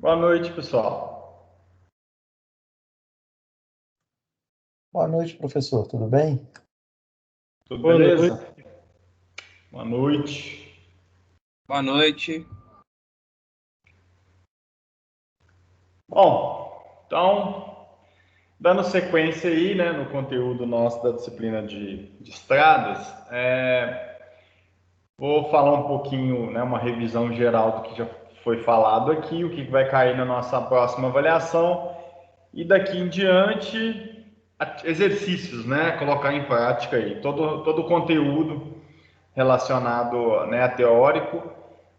Boa noite, pessoal. Boa noite, professor. Tudo bem? Tudo Boa beleza? noite. Boa noite. Boa noite. Bom, então, dando sequência aí, né, no conteúdo nosso da disciplina de estradas, vou falar um pouquinho, né, uma revisão geral do que já foi falado aqui, o que vai cair na nossa próxima avaliação e daqui em diante exercícios, né, colocar em prática aí todo o conteúdo relacionado, né, a teórico.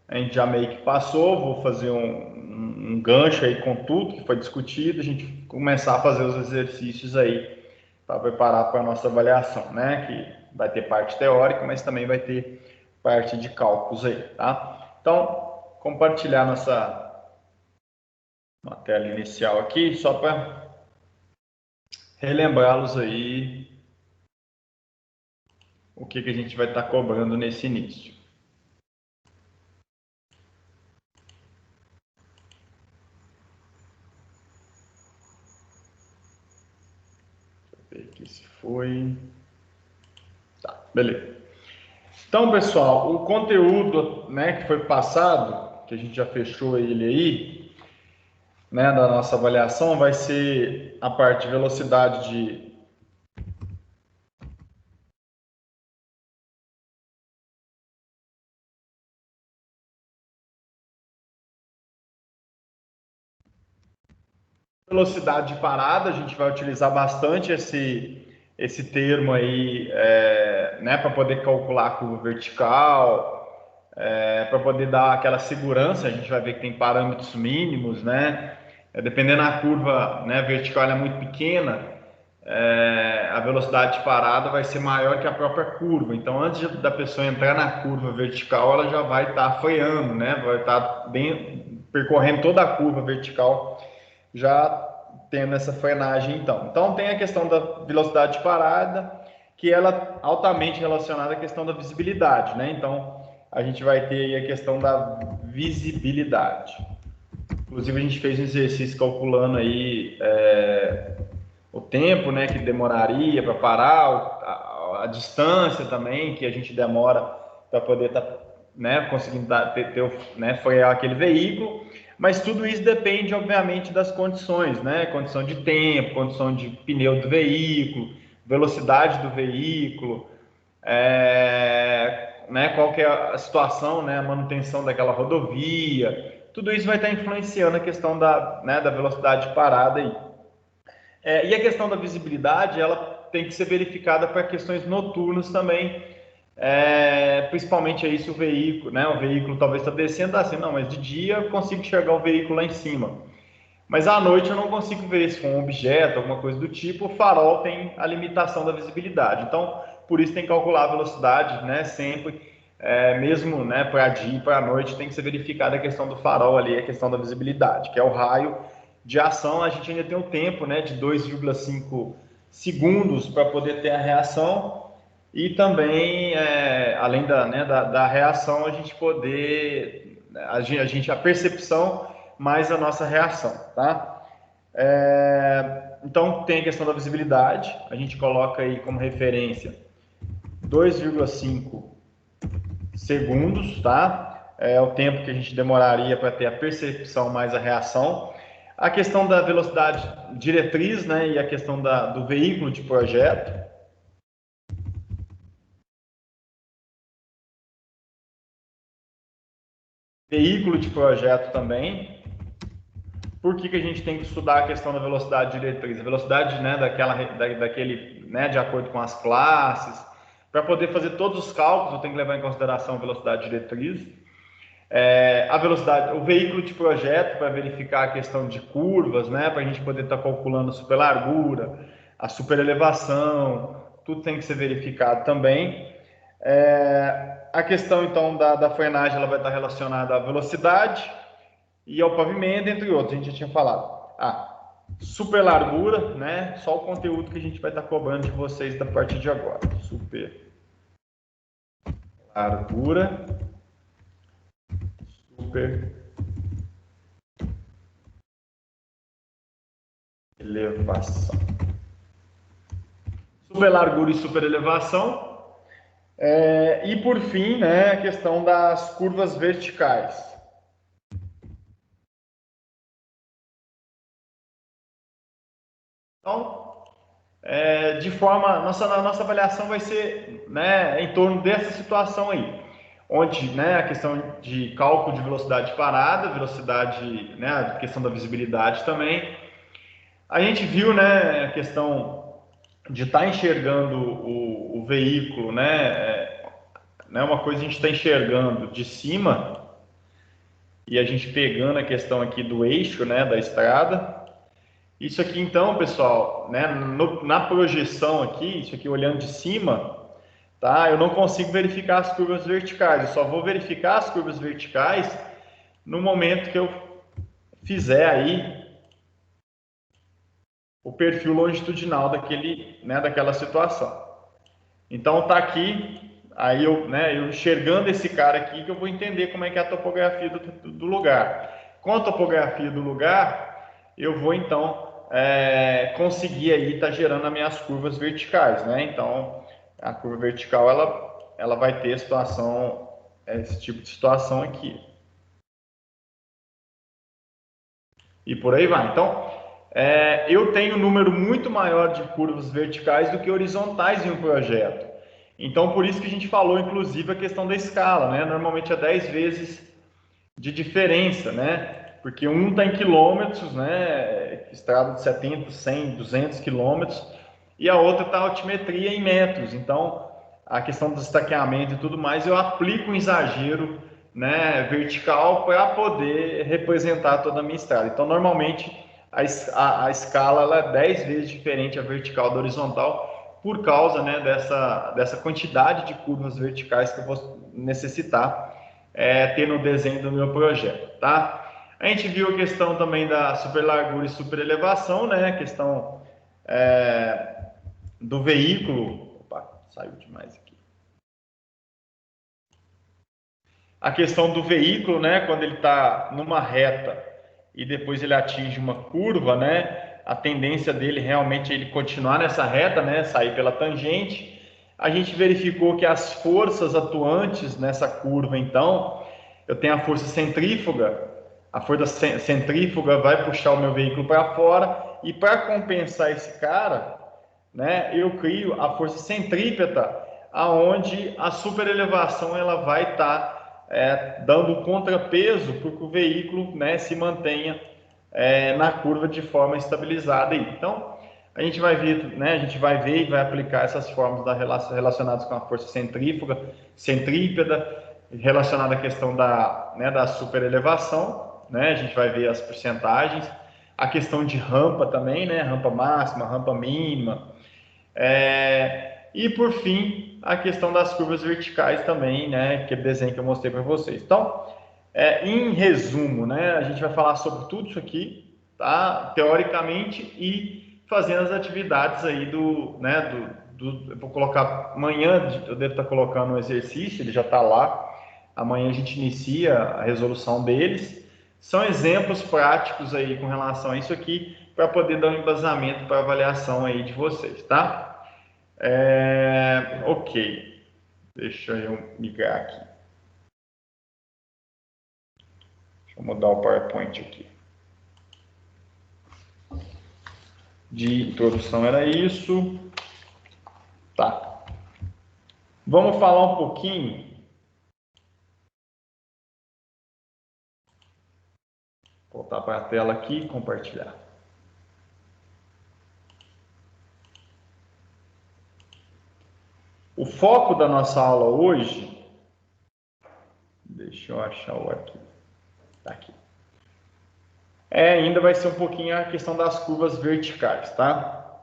A gente já meio que passou, vou fazer um gancho aí com tudo que foi discutido, a gente começar a fazer os exercícios aí para preparar para a nossa avaliação, né? Que vai ter parte teórica, mas também vai ter parte de cálculos aí, tá? Então, compartilhar nossa tela inicial aqui, só para relembrá-los aí o que a gente vai estar cobrando nesse início. Ver aqui se foi. Tá, beleza. Então, pessoal, o conteúdo, né, que foi passado, que a gente já fechou ele aí, né, da nossa avaliação, vai ser a parte de velocidade de parada. A gente vai utilizar bastante esse termo aí, né, para poder calcular a curva vertical, para poder dar aquela segurança. A gente vai ver que tem parâmetros mínimos, né? Dependendo da curva, né, vertical ela é muito pequena, a velocidade de parada vai ser maior que a própria curva. Então, antes da pessoa entrar na curva vertical, ela já vai estar freando, né? Vai estar percorrendo toda a curva vertical, já tendo essa frenagem. Então tem a questão da velocidade de parada, que ela é altamente relacionada à questão da visibilidade, né? Então, a gente vai ter aí a questão da visibilidade. Inclusive, a gente fez um exercício calculando aí o tempo, né, que demoraria para parar, a distância também que a gente demora para poder estar, né, conseguindo né, frear aquele veículo. Mas tudo isso depende, obviamente, das condições, né? Condição de tempo, condição de pneu do veículo, velocidade do veículo, né, qual que é a situação, né, a manutenção daquela rodovia. Tudo isso vai estar influenciando a questão né, da velocidade de parada aí. E a questão da visibilidade, ela tem que ser verificada para questões noturnas também, principalmente aí se o veículo, né, o veículo talvez está descendo assim, não, mas de dia eu consigo enxergar o veículo lá em cima. Mas à noite eu não consigo ver se for um objeto, alguma coisa do tipo. O farol tem a limitação da visibilidade. Então, por isso tem que calcular a velocidade, né, sempre, mesmo, né, para dia e para noite, tem que ser verificada a questão do farol ali, a questão da visibilidade, que é o raio de ação. A gente ainda tem um tempo, né, de 2,5 segundos para poder ter a reação. E também, além né, da reação, a gente poder, a percepção mais a nossa reação, tá? Então, tem a questão da visibilidade, a gente coloca aí como referência 2,5 segundos, tá? É o tempo que a gente demoraria para ter a percepção mais a reação. A questão da velocidade diretriz, né, e a questão do veículo de projeto. Veículo de projeto também. Por que a gente tem que estudar a questão da velocidade diretriz? A velocidade, né, daquele, né, de acordo com as classes. Para poder fazer todos os cálculos, eu tenho que levar em consideração a velocidade diretriz. A velocidade, o veículo de projeto para verificar a questão de curvas, né, para a gente poder estar calculando a superlargura, a superelevação, tudo tem que ser verificado também. A questão, então, da frenagem, ela vai estar relacionada à velocidade e ao pavimento, entre outros, a gente já tinha falado. Super largura, né? Só o conteúdo que a gente vai estar cobrando de vocês a partir de agora. Super largura, super superelevação. Superlargura e superelevação. E por fim, né, a questão das curvas verticais. Então, de forma, nossa avaliação vai ser, né, em torno dessa situação aí, onde, né, a questão de cálculo de velocidade de parada, velocidade, né, a questão da visibilidade também. A gente viu, né, a questão de estar enxergando o veículo, né, uma coisa a gente está enxergando de cima e a gente pegando a questão aqui do eixo, né, da estrada. Isso aqui, então, pessoal, né, na projeção aqui, isso aqui olhando de cima, tá? Eu não consigo verificar as curvas verticais. Eu só vou verificar as curvas verticais no momento que eu fizer aí o perfil longitudinal daquela situação. Então, tá aqui, aí eu enxergando esse cara aqui, que eu vou entender como é que é a topografia do lugar. Com a topografia do lugar, eu vou, então, conseguir aí estar gerando as minhas curvas verticais, né? Então, a curva vertical, ela vai ter esse tipo de situação aqui. E por aí vai. Então, eu tenho um número muito maior de curvas verticais do que horizontais em um projeto. Então, por isso que a gente falou, inclusive, a questão da escala, né? Normalmente é 10 vezes de diferença, né? Porque um está em quilômetros, né? Estrada de 70, 100, 200 quilômetros, e a outra está altimetria em metros. Então, a questão do estaqueamento e tudo mais, eu aplico um exagero, né, vertical para poder representar toda a minha estrada. Então, normalmente, a escala ela é 10 vezes diferente a vertical da horizontal, por causa, né, dessa quantidade de curvas verticais que eu vou necessitar ter no desenho do meu projeto, tá? A gente viu a questão também da superlargura e superelevação, né? A questão do veículo. Opa, saiu demais aqui. A questão do veículo, né? Quando ele está numa reta e depois ele atinge uma curva, né? A tendência dele realmente é ele continuar nessa reta, né? Sair pela tangente. A gente verificou que as forças atuantes nessa curva, então, eu tenho a força centrífuga. A força centrífuga vai puxar o meu veículo para fora, e para compensar esse cara, né, eu crio a força centrípeta, aonde a superelevação ela vai estar dando contrapeso para que o veículo, né, se mantenha na curva de forma estabilizada aí. Então, a gente vai ver, né, a gente vai ver e vai aplicar essas fórmulas relacionadas com a força centrífuga, centrípeta, relacionada à questão da superelevação, né, a gente vai ver as porcentagens, a questão de rampa também, né, rampa máxima, rampa mínima, e por fim, a questão das curvas verticais também, né, aquele desenho que eu mostrei para vocês. Então, em resumo, né, a gente vai falar sobre tudo isso aqui, tá, teoricamente, e fazendo as atividades aí eu vou colocar, amanhã eu devo estar colocando um exercício, ele já está lá, amanhã a gente inicia a resolução deles. São exemplos práticos aí com relação a isso aqui, para poder dar um embasamento para a avaliação aí de vocês, tá? Ok, deixa eu migrar aqui. Deixa eu mudar o PowerPoint aqui. De introdução era isso. Tá. Vamos falar um pouquinho. Voltar para a tela aqui e compartilhar. O foco da nossa aula hoje, deixa eu achar o arquivo, tá aqui. Ainda vai ser um pouquinho a questão das curvas verticais, tá?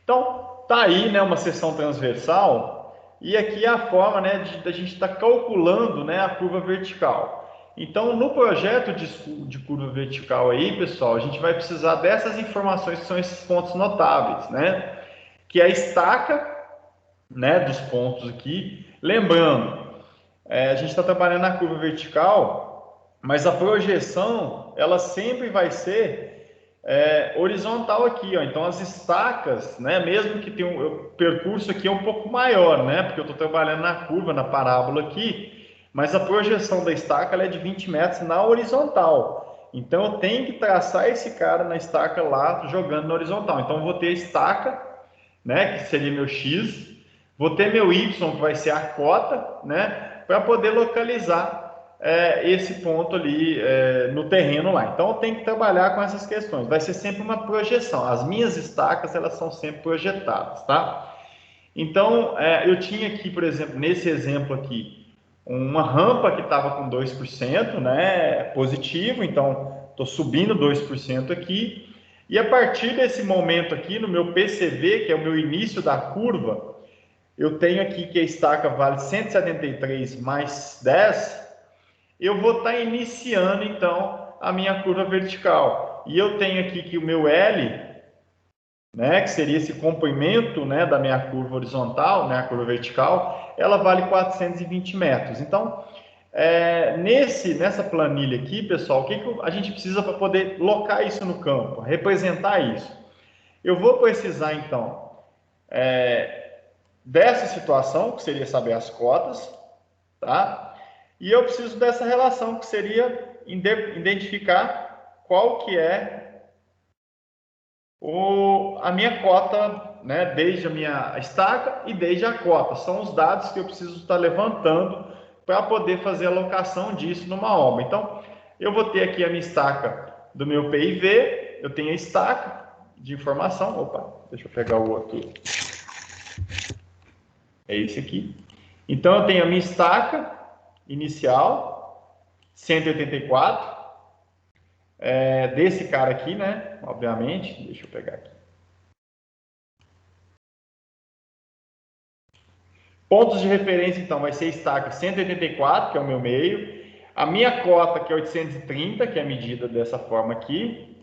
Então, tá aí, né, uma seção transversal, e aqui é a forma, né, da gente estar calculando, né, a curva vertical. Então, no projeto de curva vertical aí, pessoal, a gente vai precisar dessas informações que são esses pontos notáveis, né? Que é a estaca, né, dos pontos aqui. Lembrando, a gente está trabalhando na curva vertical mas a projeção, ela sempre vai ser horizontal aqui, ó. Então as estacas, né, mesmo que tenha o percurso aqui é um pouco maior, né, porque eu estou trabalhando na curva, na parábola aqui, mas a projeção da estaca ela é de 20 metros na horizontal. Então eu tenho que traçar esse cara na estaca lá, jogando na horizontal. Então eu vou ter a estaca, né, que seria meu X, vou ter meu Y, que vai ser a cota, né, para poder localizar esse ponto ali no terreno lá. Então eu tenho que trabalhar com essas questões. Vai ser sempre uma projeção. As minhas estacas elas são sempre projetadas, tá? Então eu tinha aqui, por exemplo, nesse exemplo aqui, uma rampa que estava com 2%, né, positivo. Então estou subindo 2% aqui. E a partir desse momento aqui, no meu PCV, que é o meu início da curva, eu tenho aqui que a estaca vale 173 mais 10, eu vou estar iniciando então a minha curva vertical. E eu tenho aqui que o meu L, né, que seria esse comprimento, né, da minha curva horizontal, né, a curva vertical, ela vale 420 metros. Então, nessa planilha aqui, pessoal, o que a gente precisa para poder locar isso no campo, representar isso? Eu vou precisar então dessa situação, que seria saber as cotas, tá? E eu preciso dessa relação, que seria identificar qual que é a minha cota, né, desde a minha estaca e desde a cota. São os dados que eu preciso estar levantando para poder fazer a alocação disso numa obra. Então, eu vou ter aqui a minha estaca do meu PIV, eu tenho a estaca de informação. Opa, deixa eu pegar o outro. É esse aqui. Então, eu tenho a minha estaca inicial, 184, desse cara aqui, né? Obviamente, deixa eu pegar aqui. Pontos de referência, então, vai ser estaca 184, que é o meu meio. A minha cota, que é 830, que é a medida dessa forma aqui.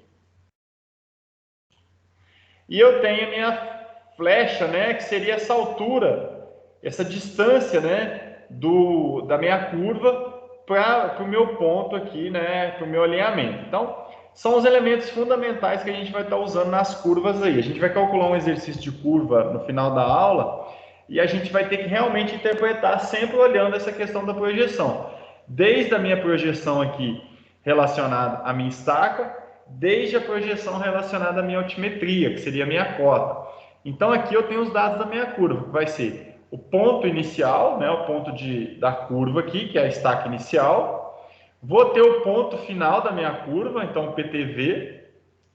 E eu tenho a minha flecha, né? Que seria essa altura, essa distância, né? Da minha curva para o meu ponto aqui, né? Para o meu alinhamento. Então, são os elementos fundamentais que a gente vai estar usando nas curvas aí. A gente vai calcular um exercício de curva no final da aula e a gente vai ter que realmente interpretar sempre olhando essa questão da projeção. Desde a minha projeção aqui relacionada à minha estaca, desde a projeção relacionada à minha altimetria, que seria a minha cota. Então aqui eu tenho os dados da minha curva, que vai ser o ponto inicial, né, o ponto da curva aqui, que é a estaca inicial. Vou ter o ponto final da minha curva, então o PTV,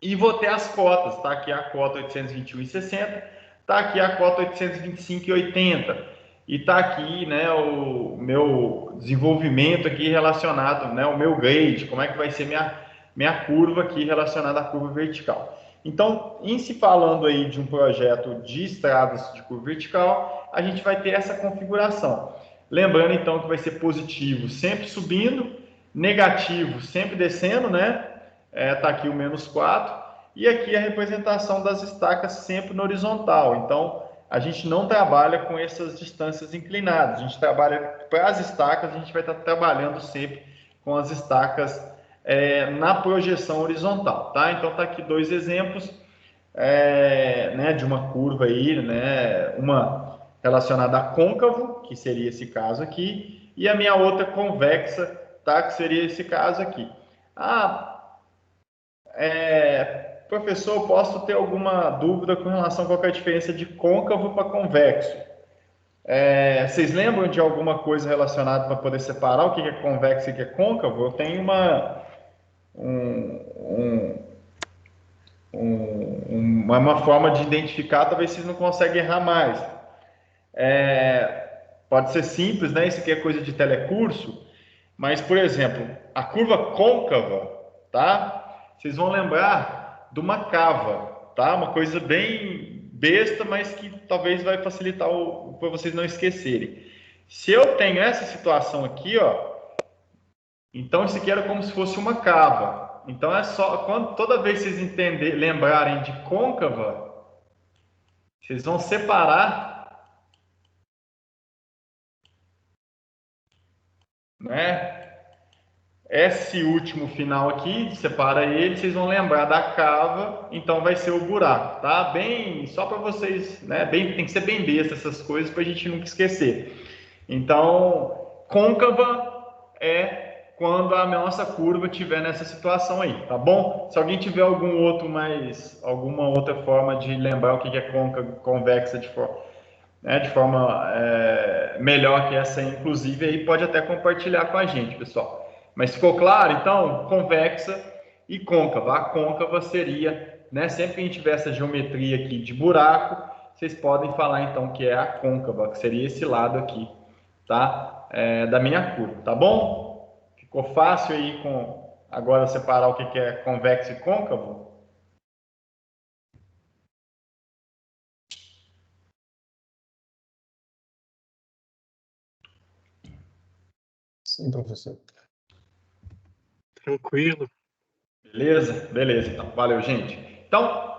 e vou ter as cotas. Está aqui a cota 821,60, está aqui a cota 825,80 e está aqui, né, o meu desenvolvimento aqui relacionado, né, o meu grade, como é que vai ser minha curva aqui relacionada à curva vertical. Então, em se falando aí de um projeto de estradas de curva vertical, a gente vai ter essa configuração. Lembrando então que vai ser positivo sempre subindo, negativo sempre descendo, né? Tá aqui o menos 4, e aqui a representação das estacas sempre no horizontal. Então, a gente não trabalha com essas distâncias inclinadas, a gente trabalha para as estacas, a gente vai estar trabalhando sempre com as estacas na projeção horizontal, tá? Então, tá aqui dois exemplos né, de uma curva aí, né, uma relacionada a côncavo, que seria esse caso aqui, e a minha outra convexa, tá, que seria esse caso aqui. Professor, posso ter alguma dúvida com relação a qual é a diferença de côncavo para convexo? Vocês lembram de alguma coisa relacionada para poder separar o que é convexo e o que é côncavo? Eu tenho uma forma de identificar, talvez vocês não conseguem errar mais. Pode ser simples, né? Isso aqui é coisa de telecurso, mas, por exemplo, a curva côncava, tá? Vocês vão lembrar de uma cava, tá? Uma coisa bem besta, mas que talvez vai facilitar para vocês não esquecerem. Se eu tenho essa situação aqui, ó, então isso aqui era como se fosse uma cava. Então é só toda vez que vocês lembrarem de côncava, vocês vão separar, né? Esse último final aqui, separa ele, vocês vão lembrar da cava, então vai ser o buraco, tá? Bem, só para vocês, né? Bem, tem que ser bem besta essas coisas para a gente nunca esquecer. Então, côncava é quando a nossa curva estiver nessa situação aí, tá bom? Se alguém tiver alguma outra forma de lembrar o que é côncava, convexa de forma melhor que essa, inclusive, aí pode até compartilhar com a gente, pessoal. Mas ficou claro? Então, convexa e côncava. A côncava seria, né, sempre que a gente tiver essa geometria aqui de buraco, vocês podem falar então que é a côncava, que seria esse lado aqui, tá? Da minha curva, tá bom? Ficou fácil aí com agora separar o que é convexo e côncavo? Sim, professor. Tranquilo. Beleza? Beleza, então. Valeu, gente. Então,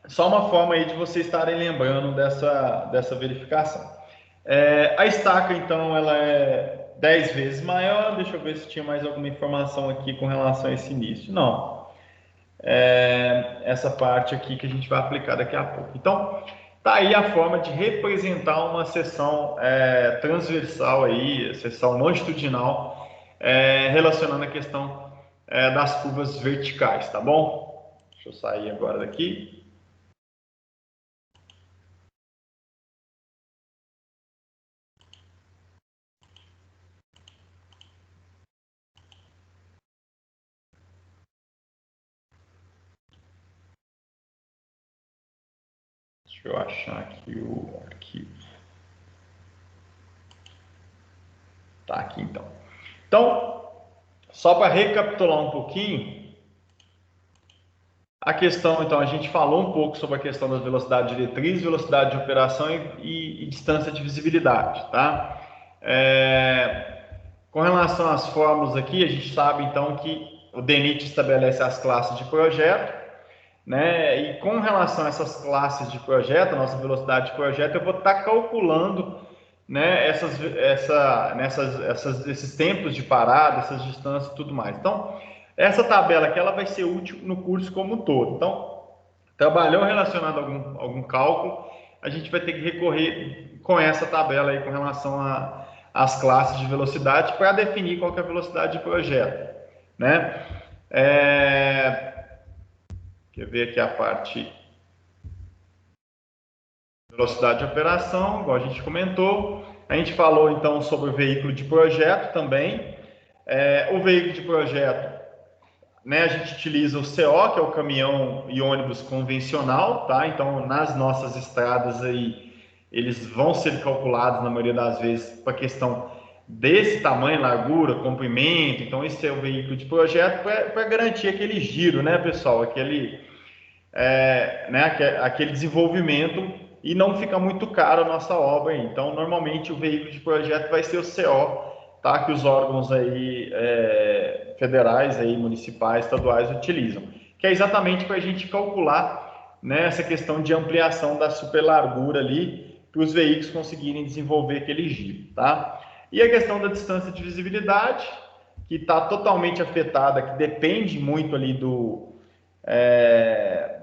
só uma forma aí de vocês estarem lembrando dessa verificação. A estaca, então, ela é 10 vezes maior. Deixa eu ver se tinha mais alguma informação aqui com relação a esse início. Não. Essa parte aqui que a gente vai aplicar daqui a pouco. Então, tá aí a forma de representar uma seção transversal aí, seção longitudinal, relacionando a questão das curvas verticais, tá bom? Deixa eu sair agora daqui. Deixa eu achar aqui o arquivo. Tá aqui então. Então, só para recapitular um pouquinho, a questão, então, a gente falou um pouco sobre a questão da velocidade diretriz, velocidade de operação e distância de visibilidade, tá? Com relação às fórmulas aqui, a gente sabe, então, que o DENIT estabelece as classes de projeto, né? E com relação a essas classes de projeto, a nossa velocidade de projeto, eu vou estar calculando, né, esses tempos de parada, essas distâncias e tudo mais. Então, essa tabela aqui ela vai ser útil no curso como um todo. Então, trabalhou relacionado a algum cálculo, a gente vai ter que recorrer com essa tabela aí com relação às classes de velocidade para definir qual que é a velocidade de projeto, né? Quer ver aqui a parte velocidade de operação, igual a gente comentou. A gente falou então sobre o veículo de projeto também. O veículo de projeto, né, a gente utiliza o CO, que é o caminhão e ônibus convencional, tá? Então, nas nossas estradas aí, eles vão ser calculados, na maioria das vezes, para questão desse tamanho, largura, comprimento. Então, esse é o veículo de projeto para garantir aquele giro, né, pessoal? Aquele desenvolvimento e não fica muito caro a nossa obra aí. Então, normalmente, o veículo de projeto vai ser o CO, tá? Que os órgãos aí, federais, aí, municipais, estaduais utilizam, que é exatamente para a gente calcular, né, essa questão de ampliação da superlargura ali, para os veículos conseguirem desenvolver aquele giro, tá? E a questão da distância de visibilidade, que está totalmente afetada, que depende muito ali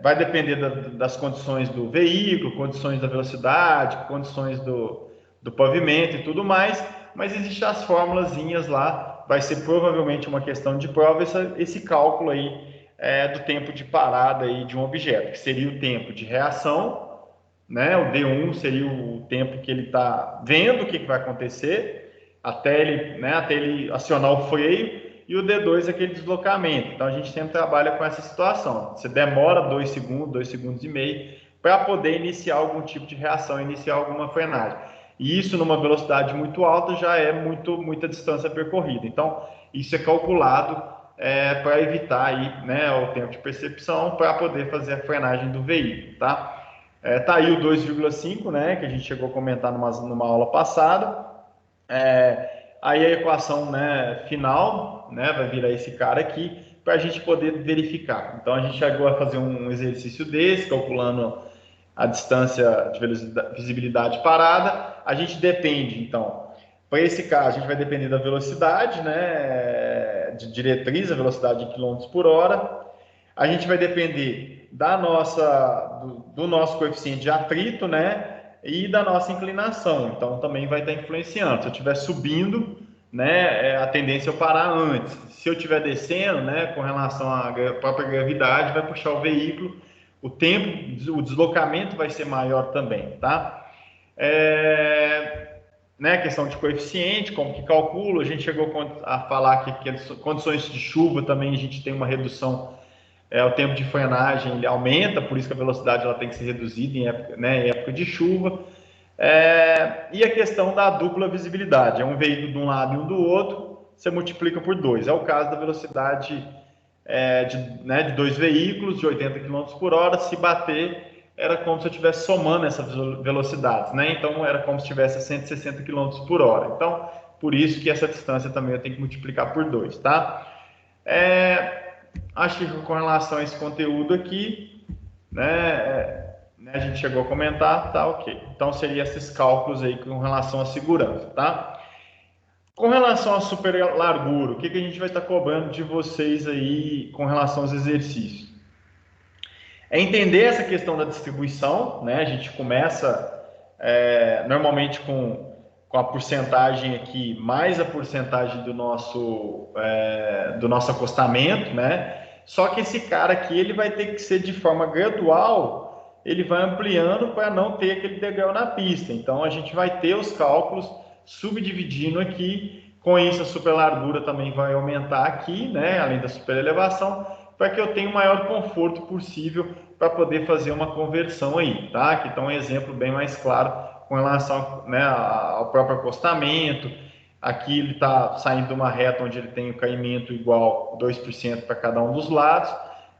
vai depender das condições do veículo, condições da velocidade, condições do pavimento e tudo mais, mas existem as formulazinhas lá, vai ser provavelmente uma questão de prova esse cálculo aí do tempo de parada aí de um objeto, que seria o tempo de reação, né? O D1 seria o tempo que ele está vendo o que vai acontecer, até ele acionar o freio, e o D2 é aquele deslocamento. Então, a gente sempre trabalha com essa situação. Você demora 2 segundos e meio, para poder iniciar algum tipo de reação, iniciar alguma frenagem. E isso, numa velocidade muito alta, já é muita distância percorrida. Então, isso é calculado para evitar aí, né, o tempo de percepção, para poder fazer a frenagem do veículo, tá? Tá aí o 2,5, né, que a gente chegou a comentar numa aula passada. Aí a equação, né, final, né, vai virar esse cara aqui para a gente poder verificar. Então a gente chegou a fazer um exercício desse, calculando a distância de visibilidade parada. A gente depende, então, Para esse caso, a gente vai depender da velocidade, né, de diretriz, a velocidade em quilômetros por hora. A gente vai depender do nosso coeficiente de atrito, né, e da nossa inclinação. Então, também vai estar influenciando. Se eu estiver subindo, né, a tendência é eu parar antes. Se eu estiver descendo, né, com relação à própria gravidade, vai puxar o veículo. O tempo, o deslocamento vai ser maior também, tá? Né, questão de coeficiente, como que calcula, a gente chegou a falar que as condições de chuva também a gente tem uma redução, o tempo de frenagem ele aumenta, por isso que a velocidade ela tem que ser reduzida em época de chuva. E a questão da dupla visibilidade, é um veículo de um lado e um do outro, você multiplica por 2, é o caso da velocidade de dois veículos de 80 km por hora, se bater era como se eu estivesse somando essas velocidades, né? Então era como se estivesse a 160 km por hora. Então, por isso que essa distância também eu tenho que multiplicar por 2, tá? Acho que com relação a esse conteúdo aqui, né, a gente chegou a comentar, tá ok. Então seriam esses cálculos aí com relação à segurança, tá? Com relação à super largura, o que a gente vai estar cobrando de vocês aí com relação aos exercícios? É entender essa questão da distribuição, né? A gente começa normalmente com a porcentagem aqui, mais a porcentagem do nosso acostamento, né? Só que esse cara aqui, ele vai ter que ser de forma gradual, ele vai ampliando para não ter aquele degrau na pista. Então, a gente vai ter os cálculos subdividindo aqui, com isso a superlargura também vai aumentar aqui, né? Além da superelevação, para que eu tenha o maior conforto possível para poder fazer uma conversão aí, tá? Aqui está um exemplo bem mais claro com relação, né, ao próprio acostamento. Aqui ele está saindo de uma reta onde ele tem o caimento igual 2% para cada um dos lados.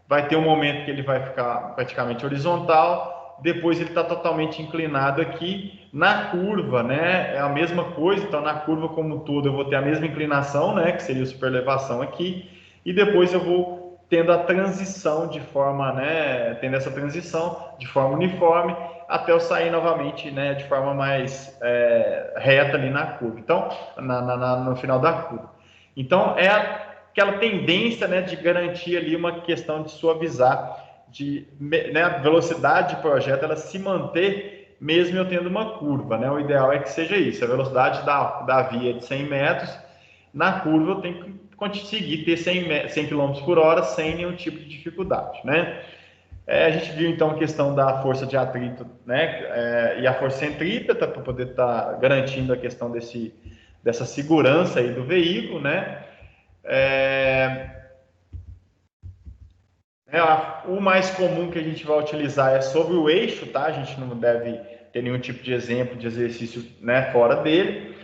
Vai ter um momento que ele vai ficar praticamente horizontal, depois ele está totalmente inclinado aqui. Na curva, né, é a mesma coisa, então na curva como um todo eu vou ter a mesma inclinação, né, que seria a superelevação aqui, e depois eu vou tendo a transição de forma, né, tendo essa transição de forma uniforme, até eu sair novamente, né, de forma mais reta ali na curva. Então, no final da curva. Então, é aquela tendência, né, de garantir ali uma questão de suavizar, né, a velocidade de projeto, ela se manter mesmo eu tendo uma curva, né? O ideal é que seja isso, a velocidade da via é de 100 metros, na curva eu tenho que conseguir ter 100 km por hora sem nenhum tipo de dificuldade, né? A gente viu então a questão da força de atrito, né? E a força centrípeta para poder estar garantindo a questão dessa segurança aí do veículo, né? O mais comum que a gente vai utilizar é sobre o eixo, tá? A gente não deve ter nenhum tipo de exemplo de exercício, né, fora dele.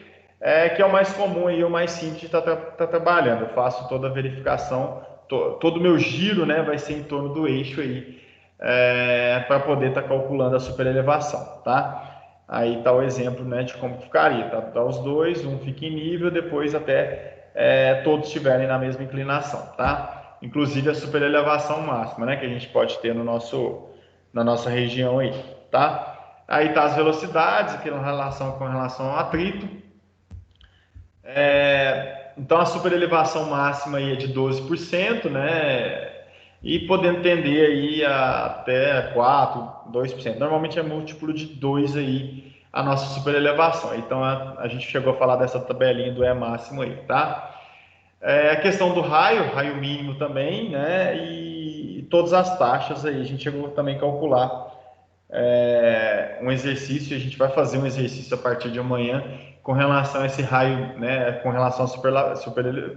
Que é o mais comum e o mais simples de estar trabalhando. Eu faço toda a verificação, todo o meu giro, né, vai ser em torno do eixo aí, para poder estar calculando a superelevação, tá? Aí está o exemplo, né, de como ficaria, tá? Dá os dois, um fica em nível, depois até todos estiverem na mesma inclinação, tá? Inclusive a superelevação máxima, né, que a gente pode ter na nossa região aí, tá? Aí tá as velocidades, aqui com relação ao atrito. Então a superelevação máxima aí é de 12%, né? E podendo tender aí até 4, 2%. Normalmente é múltiplo de 2 aí a nossa superelevação. Então a gente chegou a falar dessa tabelinha do E máximo aí, tá? A questão do raio mínimo também, né? E todas as taxas aí, a gente chegou também a calcular um exercício, a gente vai fazer um exercício a partir de amanhã com relação a esse raio, né, com relação à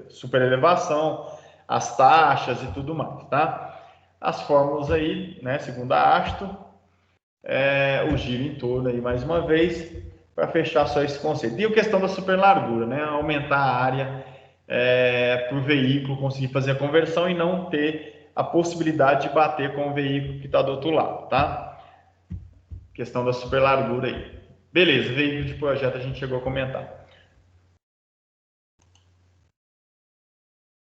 superelevação, as taxas e tudo mais, tá? As fórmulas aí, né, segundo a Asto, o giro em torno aí mais uma vez, para fechar só esse conceito. E a questão da superlargura, né, aumentar a área para o veículo conseguir fazer a conversão e não ter a possibilidade de bater com o veículo que está do outro lado, tá? Questão da superlargura aí. Beleza, veículo de projeto a gente chegou a comentar.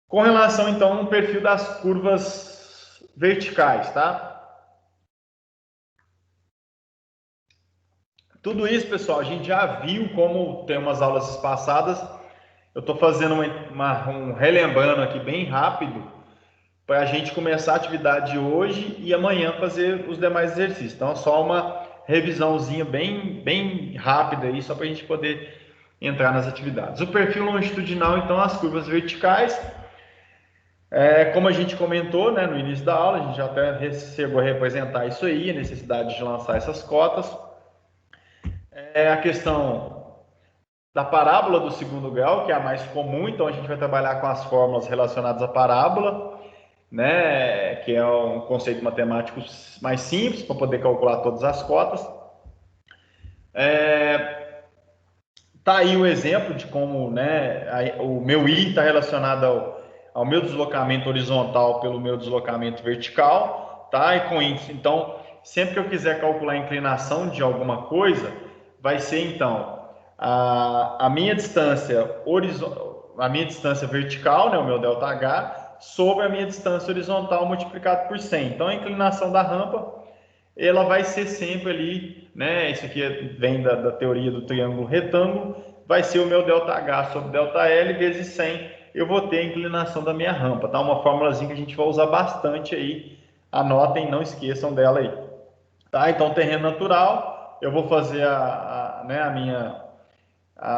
Com relação, então, ao perfil das curvas verticais, tá? Tudo isso, pessoal, a gente já viu como tem umas aulas espaçadas. Eu estou fazendo um relembrando aqui bem rápido para a gente começar a atividade de hoje e amanhã fazer os demais exercícios. Então, só uma revisãozinha bem rápida aí, só para a gente poder entrar nas atividades. O perfil longitudinal, então, as curvas verticais. Como a gente comentou, né, no início da aula, a gente já até chegou a representar isso aí, a necessidade de lançar essas cotas. A questão da parábola do segundo grau, que é a mais comum, então a gente vai trabalhar com as fórmulas relacionadas à parábola, né, que é um conceito matemático mais simples para poder calcular todas as cotas. Tá aí o exemplo de como, né, o meu I está relacionado ao meu deslocamento horizontal pelo meu deslocamento vertical, tá? E com isso, então, sempre que eu quiser calcular a inclinação de alguma coisa, vai ser então a minha distância vertical, né, o meu ΔH, sobre a minha distância horizontal multiplicado por 100. Então, a inclinação da rampa, ela vai ser sempre ali, né? Isso aqui vem da teoria do triângulo retângulo, vai ser o meu ΔH sobre ΔL vezes 100. Eu vou ter a inclinação da minha rampa, tá? Uma formulazinha que a gente vai usar bastante aí. Anotem, não esqueçam dela aí. Tá? Então, terreno natural, eu vou fazer a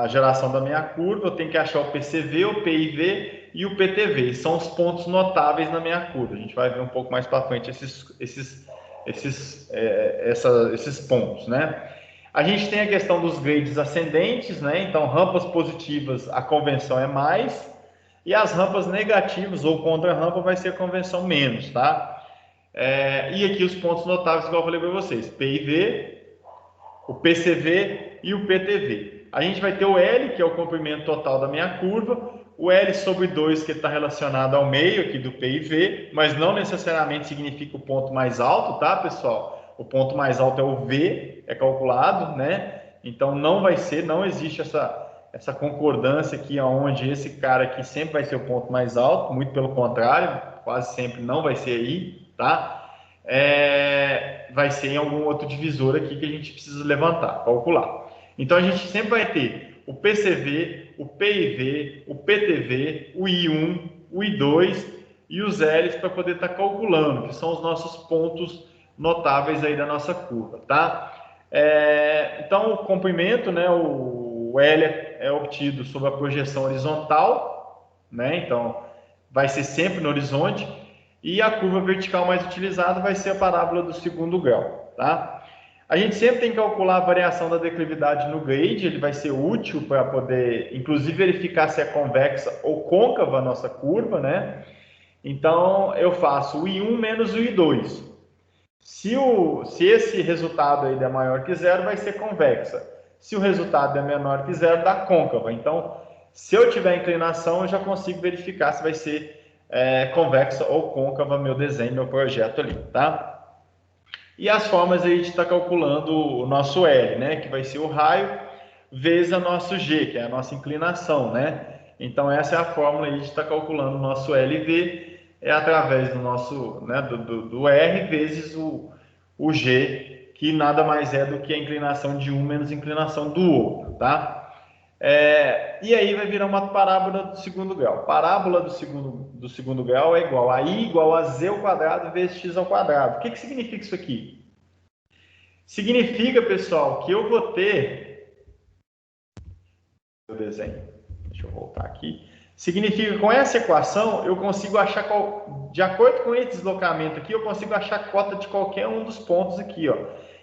geração da minha curva, eu tenho que achar o PCV, o PIV e o PTV. São os pontos notáveis na minha curva. A gente vai ver um pouco mais para frente esses pontos, né? A gente tem a questão dos grades ascendentes, né? Então, rampas positivas, a convenção é mais, e as rampas negativas ou contra-rampa vai ser a convenção menos, tá? E aqui os pontos notáveis, igual eu falei para vocês, PIV, o PCV e o PTV. A gente vai ter o L, que é o comprimento total da minha curva, o L sobre 2, que está relacionado ao meio aqui do PIV, mas não necessariamente significa o ponto mais alto, tá, pessoal? O ponto mais alto é o V, é calculado, né? Então, não existe essa concordância aqui, onde esse cara aqui sempre vai ser o ponto mais alto, muito pelo contrário, quase sempre não vai ser aí, tá? Vai ser em algum outro divisor aqui que a gente precisa levantar, calcular. Então, a gente sempre vai ter o PCV, o PIV, o PTV, o I1, o I2 e os L's para poder estar calculando, que são os nossos pontos notáveis aí da nossa curva, tá? Então, o comprimento, né, o L é obtido sob a projeção horizontal, né? Então, vai ser sempre no horizonte. E a curva vertical mais utilizada vai ser a parábola do segundo grau, tá? A gente sempre tem que calcular a variação da declividade no grade, ele vai ser útil para poder, inclusive, verificar se é convexa ou côncava a nossa curva, né? Então, eu faço o I1 menos o I2. Se esse resultado aí der maior que zero, vai ser convexa. Se o resultado der menor que zero, dá côncava. Então, se eu tiver inclinação, eu já consigo verificar se vai ser convexa ou côncava meu desenho, meu projeto ali, tá? E as formas aí de estar calculando o nosso L, né? Que vai ser o raio vezes o nosso G, que é a nossa inclinação, né? Então, essa é a fórmula aí de estar calculando o nosso LV, através do nosso, né, do R vezes o G, que nada mais é do que a inclinação de um menos a inclinação do outro, tá? E aí vai virar uma parábola do segundo grau. Parábola do segundo grau é igual a I igual a Z ao quadrado vezes X ao quadrado. O que significa isso aqui? Significa, pessoal, que eu vou ter o desenho. Deixa eu voltar aqui. Significa que com essa equação eu consigo achar, de acordo com esse deslocamento aqui, eu consigo achar a cota de qualquer um dos pontos aqui, ó.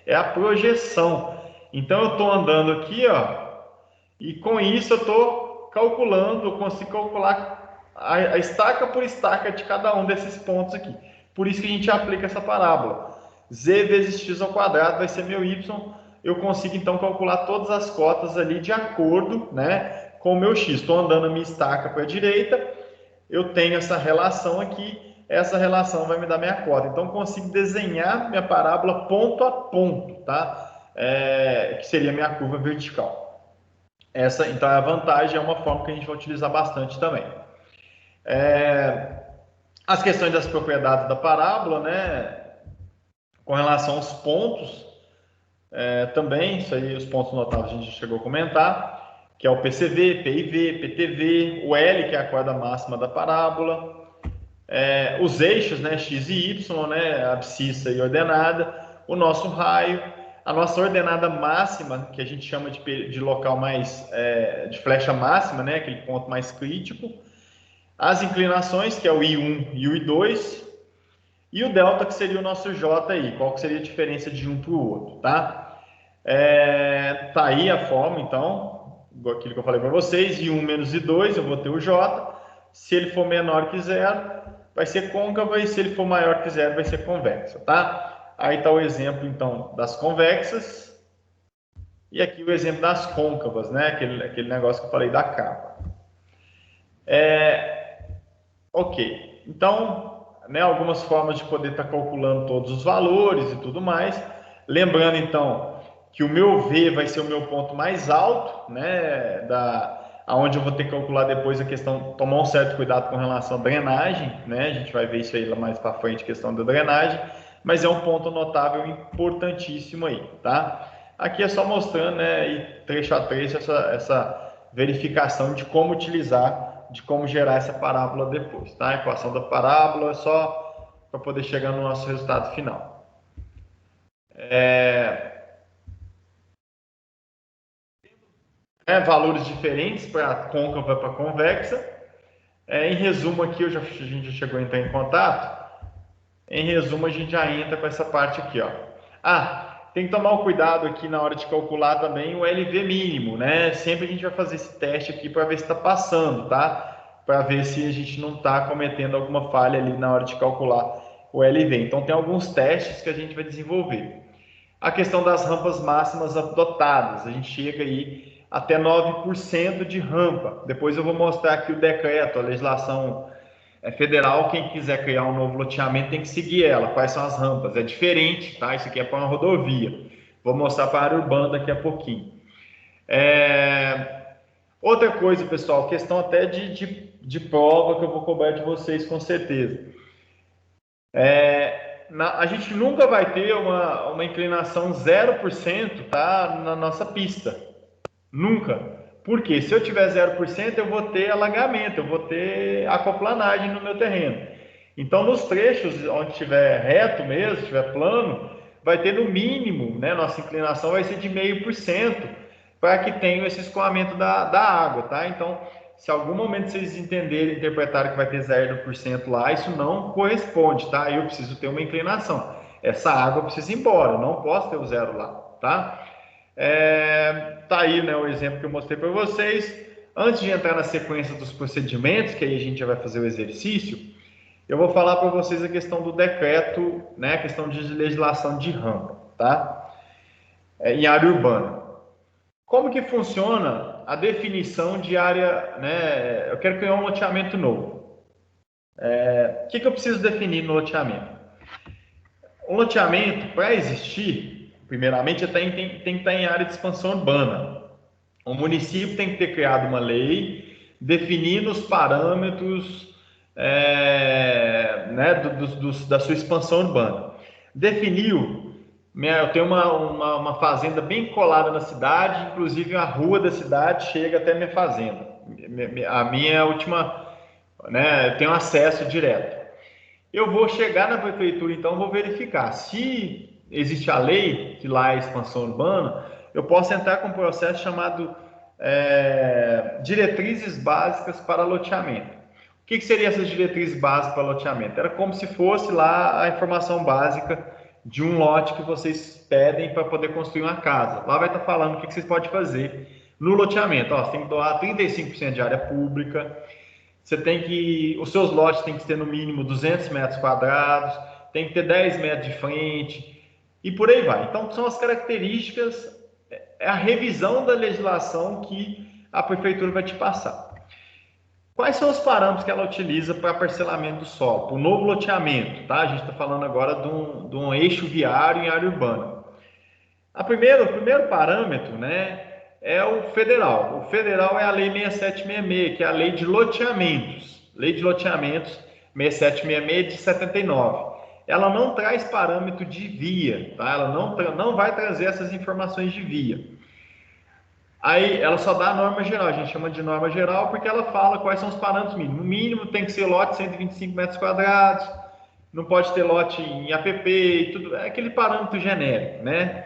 É a projeção. Então eu estou andando aqui, ó, e com isso eu estou calculando, eu consigo calcular a estaca por estaca de cada um desses pontos aqui. Por isso que a gente aplica essa parábola. Z vezes x ao quadrado vai ser meu y. Eu consigo então calcular todas as cotas ali de acordo, né, com o meu x. Estou andando a minha estaca para a direita, eu tenho essa relação aqui, essa relação vai me dar minha cota. Então, eu consigo desenhar minha parábola ponto a ponto, tá? Que seria minha curva vertical. Essa, então, é a vantagem, é uma forma que a gente vai utilizar bastante também. As questões das propriedades da parábola, né? Com relação aos pontos, também, isso aí, os pontos notáveis a gente já chegou a comentar, que é o PCV, PIV, PTV, o L, que é a corda máxima da parábola, os eixos, né, X e Y, né, abscissa e ordenada, o nosso raio, a nossa ordenada máxima, que a gente chama de local mais, de flecha máxima, né, aquele ponto mais crítico, as inclinações, que é o I1 e o I2, e o delta, que seria o nosso J aí, qual que seria a diferença de um para o outro, tá? Tá aí a forma, então, aquilo que eu falei para vocês, I1 menos I2, eu vou ter o J, se ele for menor que zero, vai ser côncava, e se ele for maior que zero, vai ser convexa, tá? Aí está o exemplo, então, das convexas, e aqui o exemplo das côncavas, né? Aquele negócio que eu falei da capa. Ok, então, né, algumas formas de poder estar calculando todos os valores e tudo mais. Lembrando, então, que o meu V vai ser o meu ponto mais alto, né, aonde eu vou ter que calcular depois a questão, tomar um certo cuidado com relação à drenagem, né, a gente vai ver isso aí lá mais para frente, questão da drenagem, mas é um ponto notável importantíssimo aí, tá? Aqui é só mostrando, né, e trecho a trecho, essa verificação de como utilizar, de como gerar essa parábola depois, tá? A equação da parábola é só para poder chegar no nosso resultado final. Valores diferentes para côncava e para convexa. Em resumo aqui, a gente já chegou a entrar em contato. Em resumo, a gente já entra com essa parte aqui, ó. Tem que tomar o cuidado aqui na hora de calcular também o LV mínimo, né? Sempre a gente vai fazer esse teste aqui para ver se está passando, tá? Para ver se a gente não está cometendo alguma falha ali na hora de calcular o LV. Então, tem alguns testes que a gente vai desenvolver. A questão das rampas máximas adotadas, a gente chega aí até 9% de rampa. Depois eu vou mostrar aqui o decreto, a legislação federal. Quem quiser criar um novo loteamento tem que seguir ela. Quais são as rampas? É diferente, tá? Isso aqui é para uma rodovia. Vou mostrar para a área urbana daqui a pouquinho. Outra coisa, pessoal, questão até de prova que eu vou cobrar de vocês com certeza. A gente nunca vai ter uma inclinação 0%, tá, na nossa pista. Nunca. Porque se eu tiver 0%, eu vou ter alagamento, eu vou ter aquaplanagem no meu terreno. Então, nos trechos onde estiver reto mesmo, estiver plano, vai ter no mínimo, né, nossa inclinação vai ser de 0,5%, para que tenha esse escoamento da água, tá? Então, se algum momento vocês entenderem, interpretarem que vai ter 0% lá, isso não corresponde, tá? Eu preciso ter uma inclinação. Essa água precisa ir embora, eu não posso ter o zero lá, tá? Tá aí, né, o exemplo que eu mostrei para vocês. Antes de entrar na sequência dos procedimentos, que aí a gente já vai fazer o exercício, eu vou falar para vocês a questão do decreto, né, a questão de legislação de rampa, tá? Em área urbana. Como que funciona a definição de área, né? Eu quero criar um loteamento novo. O que eu preciso definir no loteamento? Um loteamento, para existir, primeiramente, tem que estar em área de expansão urbana. O município tem que ter criado uma lei definindo os parâmetros né, da sua expansão urbana. Definiu. Eu tenho uma fazenda bem colada na cidade, inclusive a rua da cidade chega até minha fazenda. A minha última, né, eu tenho acesso direto. Eu vou chegar na prefeitura, então vou verificar. Se existe a lei, que lá é expansão urbana, eu posso entrar com um processo chamado diretrizes básicas para loteamento. O que seria essas diretrizes básicas para loteamento? Era como se fosse lá a informação básica de um lote que vocês pedem para poder construir uma casa. Lá vai estar falando o que vocês podem fazer no loteamento. Você tem que doar 35% de área pública, os seus lotes têm que ter no mínimo 200 metros quadrados, tem que ter 10 metros de frente, e por aí vai. Então, são as características, é a revisão da legislação que a prefeitura vai te passar. Quais são os parâmetros que ela utiliza para parcelamento do solo? Para o novo loteamento, tá? A gente está falando agora de um eixo viário em área urbana. O primeiro parâmetro, né, é o federal. O federal é a Lei 6766, que é a Lei de Loteamentos. Lei de Loteamentos 6766 de 79. ela não traz parâmetro de via, tá? Ela não vai trazer essas informações de via. Aí ela só dá a norma geral, a gente chama de norma geral porque ela fala quais são os parâmetros mínimos. No mínimo tem que ser lote 125 metros quadrados, não pode ter lote em APP e tudo, é aquele parâmetro genérico, né?